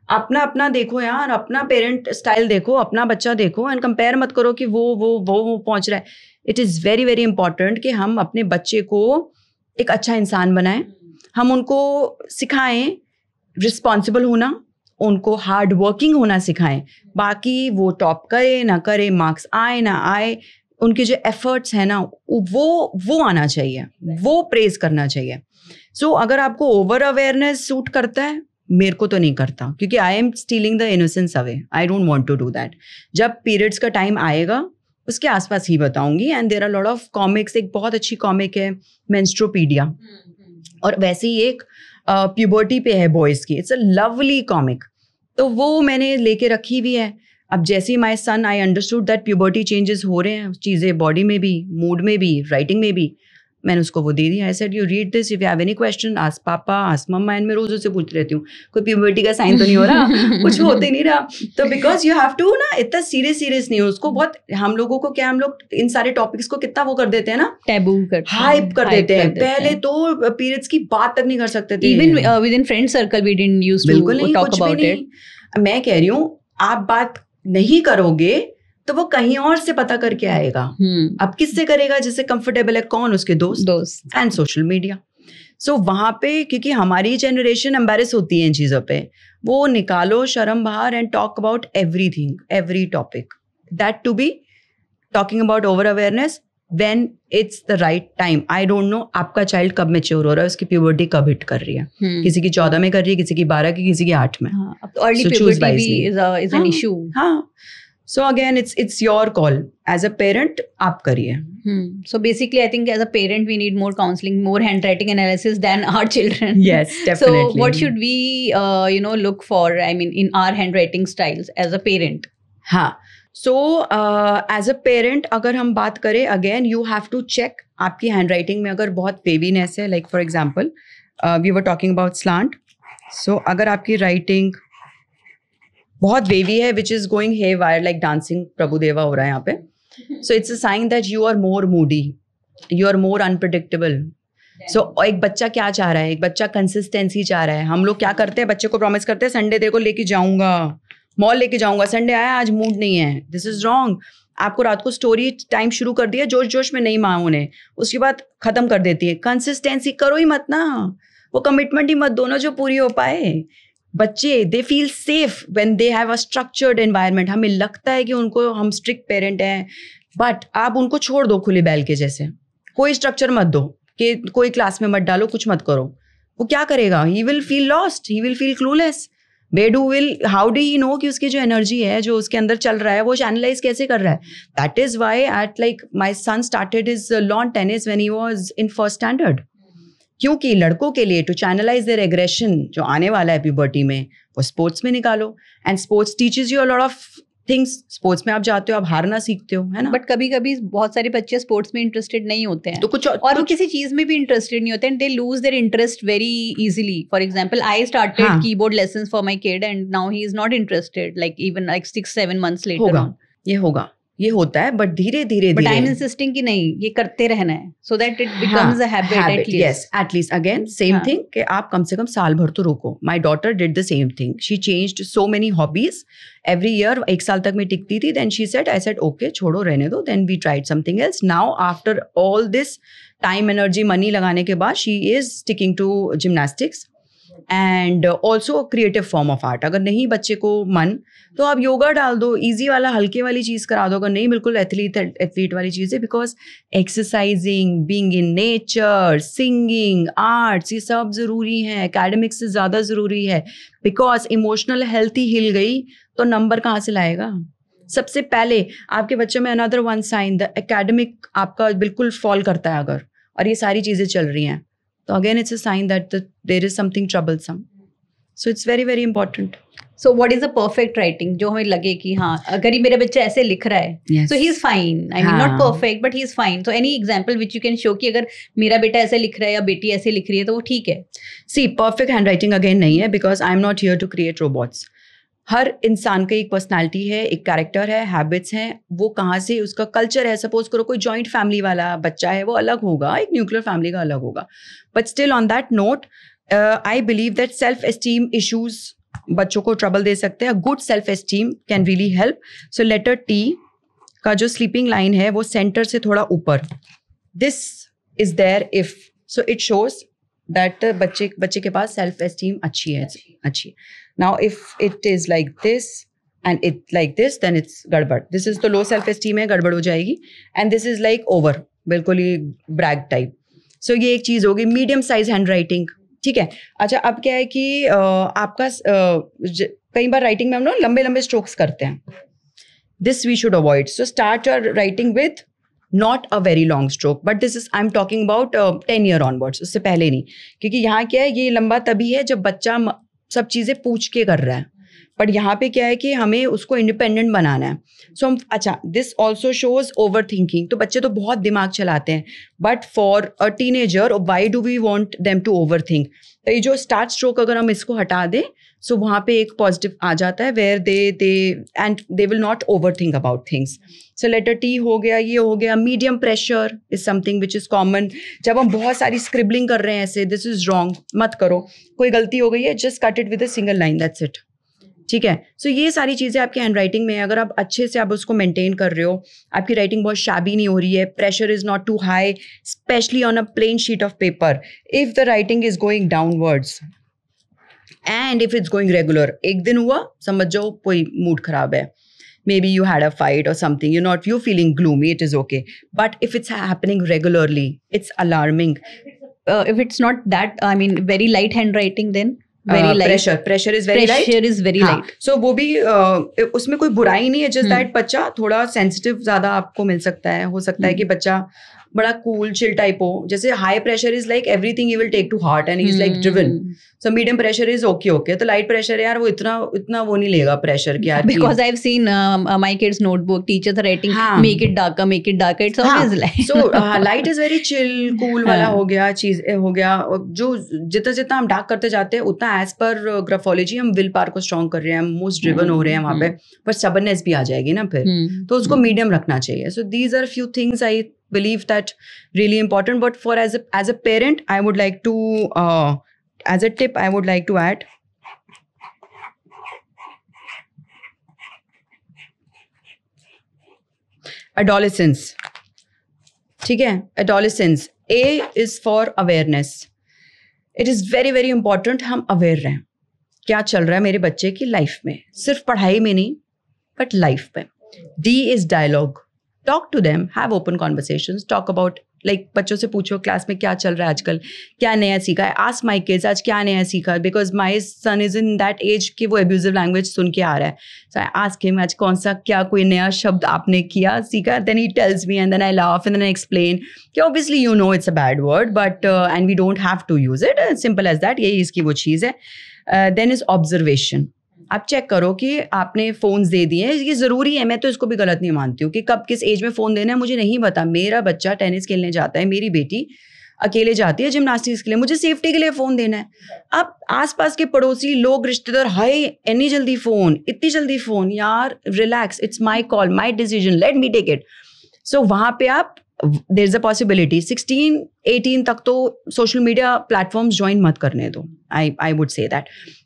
S2: अपना देखो यार, अपना पेरेंट स्टाइल देखो, अपना बच्चा देखो, एंड कंपेयर मत करो कि वो पहुंच रहा है. It is very very important कि हम अपने बच्चे को एक अच्छा इंसान बनाएं, हम उनको सिखाएं रिस्पॉन्सिबल होना, उनको हार्ड वर्किंग होना सिखाएं. बाकी वो टॉप करे ना करे, मार्क्स आए ना आए, उनके जो एफर्ट्स हैं ना वो आना चाहिए, वो प्रेज करना चाहिए. सो अगर आपको ओवर अवेयरनेस सूट करता है, मेरे को तो नहीं करता, क्योंकि I am stealing the innocence away. I don't want to do that. जब पीरियड्स का टाइम आएगा उसके आसपास ही बताऊंगी. And there are lot of comics. एक बहुत अच्छी कॉमिक है मेंस्ट्रोपीडिया, और वैसे ही एक प्यूबर्टी पे है बॉयज़ की. इट्स अ लवली कॉमिक, तो वो मैंने लेके रखी हुई है. अब जैसे ही my son, I understood that puberty changes हो रहे हैं, चीज़ें बॉडी में भी, मूड में भी, राइटिंग में भी. मैंने उसको वो दे दिया. I said you read this, if you have any question ask पापा, आस्क मम्मा. एंड मैं रोज उससे पूछ रहती हूँ कोई प्यूबर्टी का साइन तो नहीं हो रहा, कुछ होते नहीं रहा. तो बिकॉज यू हैव टू ना, इतना सीरियस नहीं हो उसको. बहुत हम लोगों को क्या, हम लोग इन सारे टॉपिक्स को कितना वो कर देते हैं ना,
S1: टैबू करते हैं,
S2: हाइप कर देते हैं. पहले तो पीरियड्स की बात तक नहीं कर सकते थे.
S1: Even within friend circle we didn't used to talk about it.
S2: मैं कह रही हूँ, आप बात नहीं करोगे तो वो कहीं और से पता करके आएगा. अब किससे करेगा? जिससे कंफर्टेबल है. कौन? उसके दोस्त एंड सोशल मीडिया. सो वहां पे, क्योंकि हमारी जनरेशन एम्बैरेस होती है इन चीजों पे, वो निकालो शर्म बाहर and talk about everything, every topic, that to be talking about over awareness when it's the right time. I don't know आपका child कब mature हो रहा है, उसकी puberty कब hit कर रही है. किसी की 14 में कर रही है, किसी की 12 की, किसी की 8 में.
S1: अब तो early puberty भी is an issue.
S2: हाँ. So again, it's your call. As a parent, आप करिए.
S1: So basically, I think as a parent, we need more counseling, more handwriting analysis than our children.
S2: Yes, definitely.
S1: So what should we, look for? I mean, in our handwriting styles as a parent.
S2: हाँ. So as a parent, अगर हम बात करें, again, you have to check आपकी handwriting में अगर बहुत waviness है, like for example, we were talking about slant. So अगर आपकी writing बहुत wavy है, which is going haywire like dancing Prabhudeva हो रहा है यहाँ पे. So it's a sign that you are more moody, you are more unpredictable. So एक बच्चा क्या चाह रहा है, एक बच्चा कंसिस्टेंसी चाह रहा है. हम लोग क्या करते हैं, बच्चे को प्रॉमिस करते हैं संडे देखो लेके जाऊंगा, मॉल लेके जाऊंगा, संडे आया आज मूड नहीं है. This is wrong. आपको रात को स्टोरी टाइम शुरू कर दिया जोश जोश में, नहीं माँ उन्हें, उसके बाद खत्म कर देती है. कंसिस्टेंसी करो ही मत ना, वो कमिटमेंट ही मत दो ना जो पूरी हो पाए. बच्चे they feel safe when they have a structured environment. हमें लगता है कि उनको हम स्ट्रिक्ट पेरेंट हैं, बट आप उनको छोड़ दो खुले बैल के जैसे. कोई स्ट्रक्चर मत दो कि कोई क्लास में मत डालो, कुछ मत करो. वो क्या करेगा? He will feel lost, he will feel clueless. How do he know कि उसकी जो एनर्जी है, जो उसके अंदर चल रहा है, वो एनालाइज कैसे कर रहा है. That is why at like my son started his lawn tennis when he was in first standard. क्योंकि लड़कों के लिए टू चैनलाइज देयर एग्रेशन जो आने वाला है प्यूबर्टी में, वो स्पोर्ट्स में निकालो. And sports teaches you a lot of things. Sports में आप जाते हो, आप हारना सीखते हो, है ना.
S1: बट कभी कभी बहुत सारे बच्चे स्पोर्ट्स में इंटरेस्टेड नहीं होते हैं,
S2: तो कुछ
S1: और वो किसी चीज में भी इंटरेस्टेड नहीं होते हैं. They lose their interest very easily. For example, I started keyboard lessons for my kid and now he is not interested, like even like 6-7 months later.
S2: होगा, ये होता है, बट धीरे धीरे.
S1: बट आई एम इंसिस्टिंग कि नहीं, ये करते रहना है, so that it becomes a habit.
S2: At least again same thing कि आप कम से कम साल भर तो रोको. My daughter did the same thing. She changed so many hobbies every year. 1 साल तक मैं टिकती थी, then she said, I said okay छोड़ो रहने दो. Then we tried something else. Now after all this time, energy, money लगाने के बाद she is sticking to gymnastics and also creative form of art. अगर नहीं बच्चे को मन, तो आप योगा डाल दो, इजी वाला हल्के वाली चीज़ करा दो. अगर नहीं बिल्कुल एथलीट वाली चीज़ है, because exercising, being in nature, singing, arts, ये सब ज़रूरी है. एकेडमिक्स से ज़्यादा ज़रूरी है, बिकॉज इमोशनल हेल्थ ही हिल गई तो नंबर कहाँ से लाएगा. सबसे पहले आपके बच्चे में another one sine, the academic आपका बिल्कुल फॉल करता है अगर, और ये सारी चीज़ें चल रही हैं, तो again it's a sign that there is something troublesome. So it's very very important.
S1: So what is the perfect writing जो हमें लगे कि हाँ, अगर ही मेरा बच्चा ऐसे लिख रहा है,
S2: yes.
S1: so he is fine. I mean not perfect but he is fine. So any example which you can show कि अगर मेरा बेटा ऐसे लिख रहा है या बेटी ऐसे लिख रही है तो वो ठीक है.
S2: See, perfect handwriting again नहीं है, because I am not here to create robots. हर इंसान का एक पर्सनालिटी है, एक कैरेक्टर है, हैबिट्स हैं, वो कहाँ से उसका कल्चर है. सपोज करो कोई जॉइंट फैमिली वाला बच्चा है, वो अलग होगा, एक न्यूक्लियर फैमिली का अलग होगा. But still on that note, I believe that self esteem issues बच्चों को ट्रबल दे सकते हैं. Good self esteem can really help. So letter T का जो स्लीपिंग लाइन है वो सेंटर से थोड़ा ऊपर, this is there if, so it shows that बच्चे के पास सेल्फ एस्टीम अच्छी है. Now if it is like this and it like this, then it's गड़बड़. This is तो low self esteem है, गड़बड़ हो जाएगी. And this is like over, बिल्कुल ही brag type. So ये एक चीज़ होगी. मीडियम साइज हैंड राइटिंग, ठीक है. अच्छा, अब क्या है कि आपका कई बार राइटिंग में हम लोग लंबे लंबे स्ट्रोक्स करते हैं. This we should avoid. So start your writing with not a very long stroke, but this is I'm talking about 10 year onwards. उससे पहले नहीं, क्योंकि यहाँ क्या है, ये लंबा तभी है जब बच्चा सब चीज़ें पूछ के कर रहा है. बट यहाँ पे क्या है कि हमें उसको इंडिपेंडेंट बनाना है. सो हम, अच्छा, this also shows over thinking. तो बच्चे तो बहुत दिमाग चलाते हैं, but for a teenager why do we want them to over think. तो ये जो स्टार्ट स्ट्रोक अगर हम इसको हटा दें, सो वहाँ पे एक पॉजिटिव आ जाता है, where they will not over think about things. So letter T हो गया, ये हो गया. Medium pressure is something which is common. जब हम बहुत सारी स्क्रिबलिंग कर रहे हैं ऐसे, दिस इज रॉन्ग, मत करो. कोई गलती हो गई है, just cut it with a single line, that's it. ठीक है. सो ये सारी चीज़ें आपकी हैंड राइटिंग में है. अगर आप अच्छे से आप उसको मेंटेन कर रहे हो, आपकी राइटिंग बहुत शैबी नहीं हो रही है, pressure is not too high, specially on a plain sheet of paper. If the writing is going downwards and if it's going regular, एक दिन हुआ समझ जाओ कोई मूड खराब है. maybe you had a fight or something, you're feeling gloomy, it is okay. But if it's happening regularly, it's alarming.
S1: If it's not that, I mean, very light handwriting, then very light.
S2: Pressure is very light.
S1: Pressure is very light.
S2: So वो भी उसमें कोई बुराई नहीं है, just that बच्चा थोड़ा sensitive ज़्यादा आपको मिल सकता है. हो सकता है कि बच्चा बड़ा कूल चिल टाइप हो. जैसे high pressure is like everything he will take to heart and he is like driven. So medium pressure is okay. तो लाइट प्रेशर यार वो इतना वो नहीं लेगा प्रेशर की यार.
S1: Because I have seen my kids notebook, teachers are writing make it darker, it's always light.
S2: So light is very chill cool वाला हो गया, चीज हो गया. जो जितना हम डार्क करते जाते हैं उतना एज पर ग्राफोलॉजी हम विल पावर को स्ट्रॉन्ग कर रहे हैं, मोस्ट ड्रिवन हो रहे हैं वहां पे. पर स्टबर्ननेस भी आ जाएगी ना फिर, तो उसको मीडियम रखना चाहिए. So these are few things I believe that really important. But for as a parent, I would like to as a tip I would like to add, adolescence. ठीक है, adolescence. A is for awareness. It is very very important हम aware रहें क्या चल रहा है मेरे बच्चे की लाइफ में, सिर्फ पढ़ाई में नहीं बट लाइफ में. D is dialogue. Talk to them, have open conversations, talk about like बच्चों से पूछो क्लास में क्या चल रहा है आजकल, क्या नया सीखा है. Ask my kids आज क्या नया सीखा है, because my son is in that age कि वो abusive language सुन के आ रहा है. So I ask him आज कौन सा क्या कोई नया शब्द आपने किया सीखा. Then he tells me and then I laugh and then I explain कि obviously you know it's a bad word but and we don't have to use it. Simple as that. यही इसकी वो चीज़ है. Then is observation. आप check करो कि आपने फ़ोन्स दे दिए हैं, ये ज़रूरी है. मैं तो इसको भी गलत नहीं मानती हूँ कि कब किस एज में फ़ोन देना है मुझे नहीं पता. मेरा बच्चा टेनिस खेलने जाता है, मेरी बेटी अकेले जाती है जिम्नास्टिक्स के लिए, मुझे सेफ्टी के लिए फ़ोन देना है. अब आसपास के पड़ोसी लोग रिश्तेदार, हाय इतनी जल्दी फ़ोन, इतनी जल्दी फ़ोन, यार relax, it's my call, my decision, let me take it. So वहाँ पे आप देयर इज अ पॉसिबिलिटी 16-18 तक तो सोशल मीडिया प्लेटफॉर्म्स ज्वाइन मत करने दो. I would say that.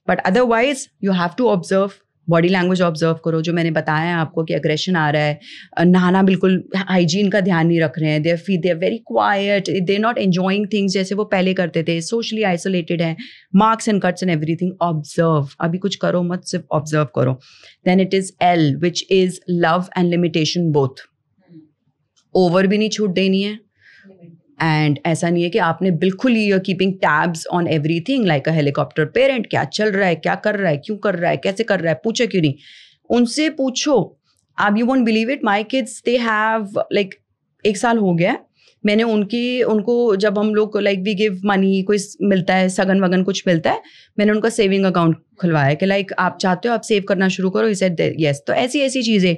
S2: But otherwise you have to observe, body language observe करो. जो मैंने बताया है आपको कि एग्रेशन आ रहा है, नहाना बिल्कुल हाइजीन का ध्यान नहीं रख रहे हैं, they are very quiet, they are not enjoying things जैसे वो पहले करते थे, सोशली आइसोलेटेड है, marks and cuts and everything. Observe, अभी कुछ करो मत, सिर्फ ऑब्जर्व करो. Then it is L which is love and limitation both. Over भी नहीं छूट देनी है एंड ऐसा नहीं है कि आपने बिल्कुल ही keeping tabs on everything like a helicopter parent. क्या चल रहा है, क्या कर रहा है, क्यों कर रहा है, कैसे कर रहा है, पूछे क्यों नहीं. उनसे पूछो. आप you won't believe it, my kids they have like 1 साल हो गया मैंने उनको जब हम लोग लाइक वी गिव मनी, कोई मिलता है सगन वगन कुछ मिलता है, मैंने उनका सेविंग अकाउंट खुलवाया कि लाइक आप चाहते हो आप सेव करना शुरू करो. He said yes. तो ऐसी चीज़ें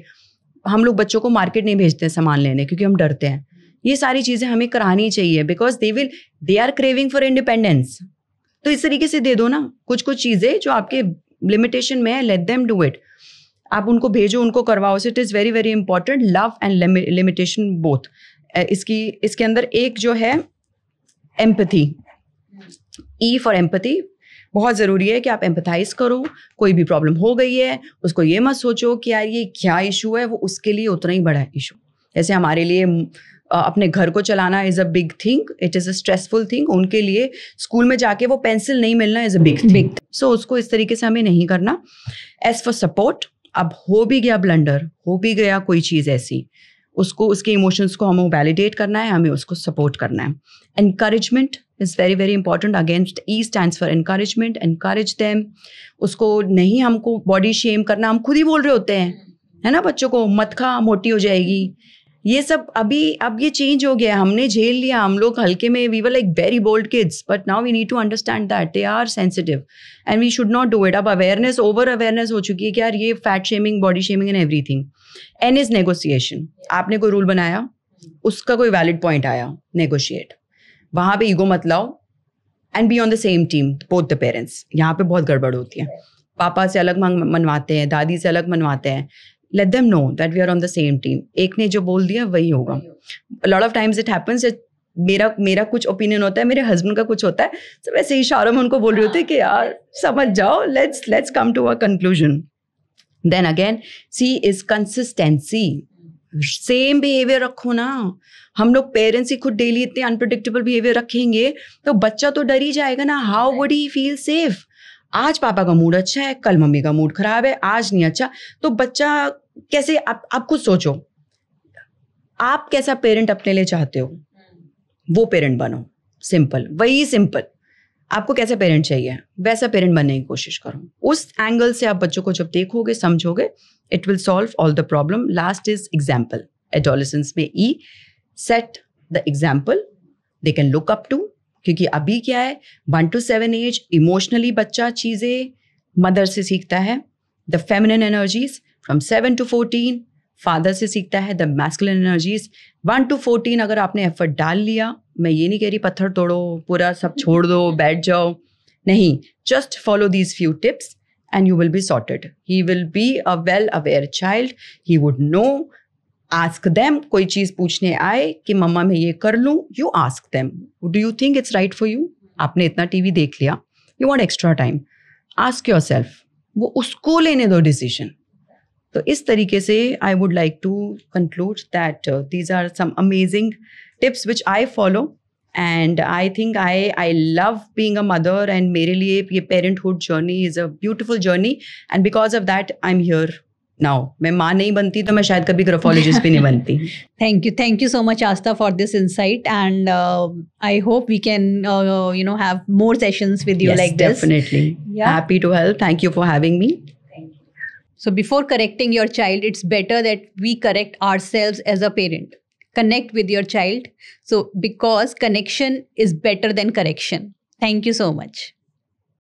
S2: हम लोग बच्चों को मार्केट नहीं भेजते सामान लेने क्योंकि हम डरते हैं. ये सारी चीज़ें हमें करानी चाहिए because they are craving for independence. तो इस तरीके से दे दो ना कुछ चीज़ें जो आपके लिमिटेशन में है, लेट देम डू इट. आप उनको भेजो, उनको करवाओ. सो it is very very important, love and limitation both. इसके अंदर एक जो है एम्पैथी, E फॉर एम्पैथी. बहुत ज़रूरी है कि आप एम्पैथाइज करो. कोई भी प्रॉब्लम हो गई है उसको ये मत सोचो कि यार ये क्या इशू है, वो उसके लिए उतना ही बड़ा इशू. जैसे हमारे लिए अपने घर को चलाना is a big thing, it is a stressful thing. उनके लिए स्कूल में जाके वो पेंसिल नहीं मिलना इज़ अ बिग थिंग. सो उसको इस तरीके से हमें नहीं करना. एज फॉर सपोर्ट, अब हो भी गया ब्लंडर, हो भी गया कोई चीज़ ऐसी, उसको उसके इमोशंस को हमें वैलिडेट करना है, हमें उसको सपोर्ट करना है. Encouragement is very very important. Against E stands for encouragement. Encourage them. उसको नहीं हमको बॉडी शेम करना, हम खुद ही बोल रहे होते हैं है ना बच्चों को, मत खा मोटी हो जाएगी. ये सब अब ये चेंज हो गया, हमने झेल लिया. हम लोग हल्के में we were like very bold kids, but now we need to understand that they are sensitive and we should not do it. अब अवेयरनेस, ओवर अवेयरनेस हो चुकी है कि यार ये fat shaming, body shaming and everything. N is negotiation. आपने कोई rule बनाया, उसका कोई वैलिड पॉइंट आया, नेगोशिएट. वहाँ पे ईगो मत लाओ and be on the same team both the parents. यहाँ पे बहुत गड़बड़ होती है. पापा से अलग मनवाते हैं, दादी से अलग मनवाते हैं. Let them know that we are on the same team. एक ने जो बोल दिया वही होगा. A lot of times it happens that मेरा कुछ ओपिनियन होता है, मेरे हस्बैंड का कुछ होता है, तो वैसे इशारों में उनको बोल रही होती है कि यार समझ जाओ, let's come to a conclusion. Then again, C is consistency. Same behaviour रखो ना. हम लोग पेरेंट्स ही खुद डेली इतने अनप्रिडिक्टेबल बिहेवियर रखेंगे तो बच्चा तो डर ही जाएगा ना. How would he feel safe? आज पापा का मूड अच्छा है, कल मम्मी का मूड खराब है, आज नहीं अच्छा, तो बच्चा कैसे आप खुद सोचो, आप कैसा पेरेंट अपने लिए चाहते हो, वो पेरेंट बनो. सिंपल, वही सिंपल. आपको कैसा पेरेंट चाहिए, वैसा पेरेंट बनने की कोशिश करो. उस एंगल से आप बच्चों को जब देखोगे, समझोगे, it will solve all the problem. Last is example. Adolescence में ई, set the example they can look up to. क्योंकि अभी क्या है, 1 to 7 एज इमोशनली बच्चा चीज़ें मदर से सीखता है, the feminine energies. From 7 to 14 father से सीखता है द मैस्कुलिन एनर्जीज. 1 to 14 अगर आपने एफर्ट डाल लिया, मैं ये नहीं कह रही पत्थर तोड़ो, पूरा सब छोड़ दो, बैठ जाओ, नहीं, just follow these few tips and you will be sorted. He will be a well aware child. He would know. Ask them. कोई चीज़ पूछने आए कि मम्मा मैं ये कर लूँ, you ask them. Do you think it's right for you? आपने इतना टीवी देख लिया, you want extra time. Ask yourself. वो उसको लेने दो decision. तो इस तरीके से I would like to conclude that these are some amazing tips which I follow. And I think I love being a mother, and मेरे लिए ये parenthood journey is a beautiful journey, and because of that I'm here now. मैं माँ नहीं बनती तो मैं शायद कभी ग्राफोलॉजिस्ट भी नहीं बनती.
S1: Thank you so much, Asta, for this insight, and I hope we can have more sessions with you
S2: Yes,
S1: like this.
S2: definitely.
S1: Yeah.
S2: Happy to help. Thank you for having me.
S1: So before correcting your child, it's better that we correct ourselves as a parent. Connect with your child. So because connection is better than correction. Thank you so much.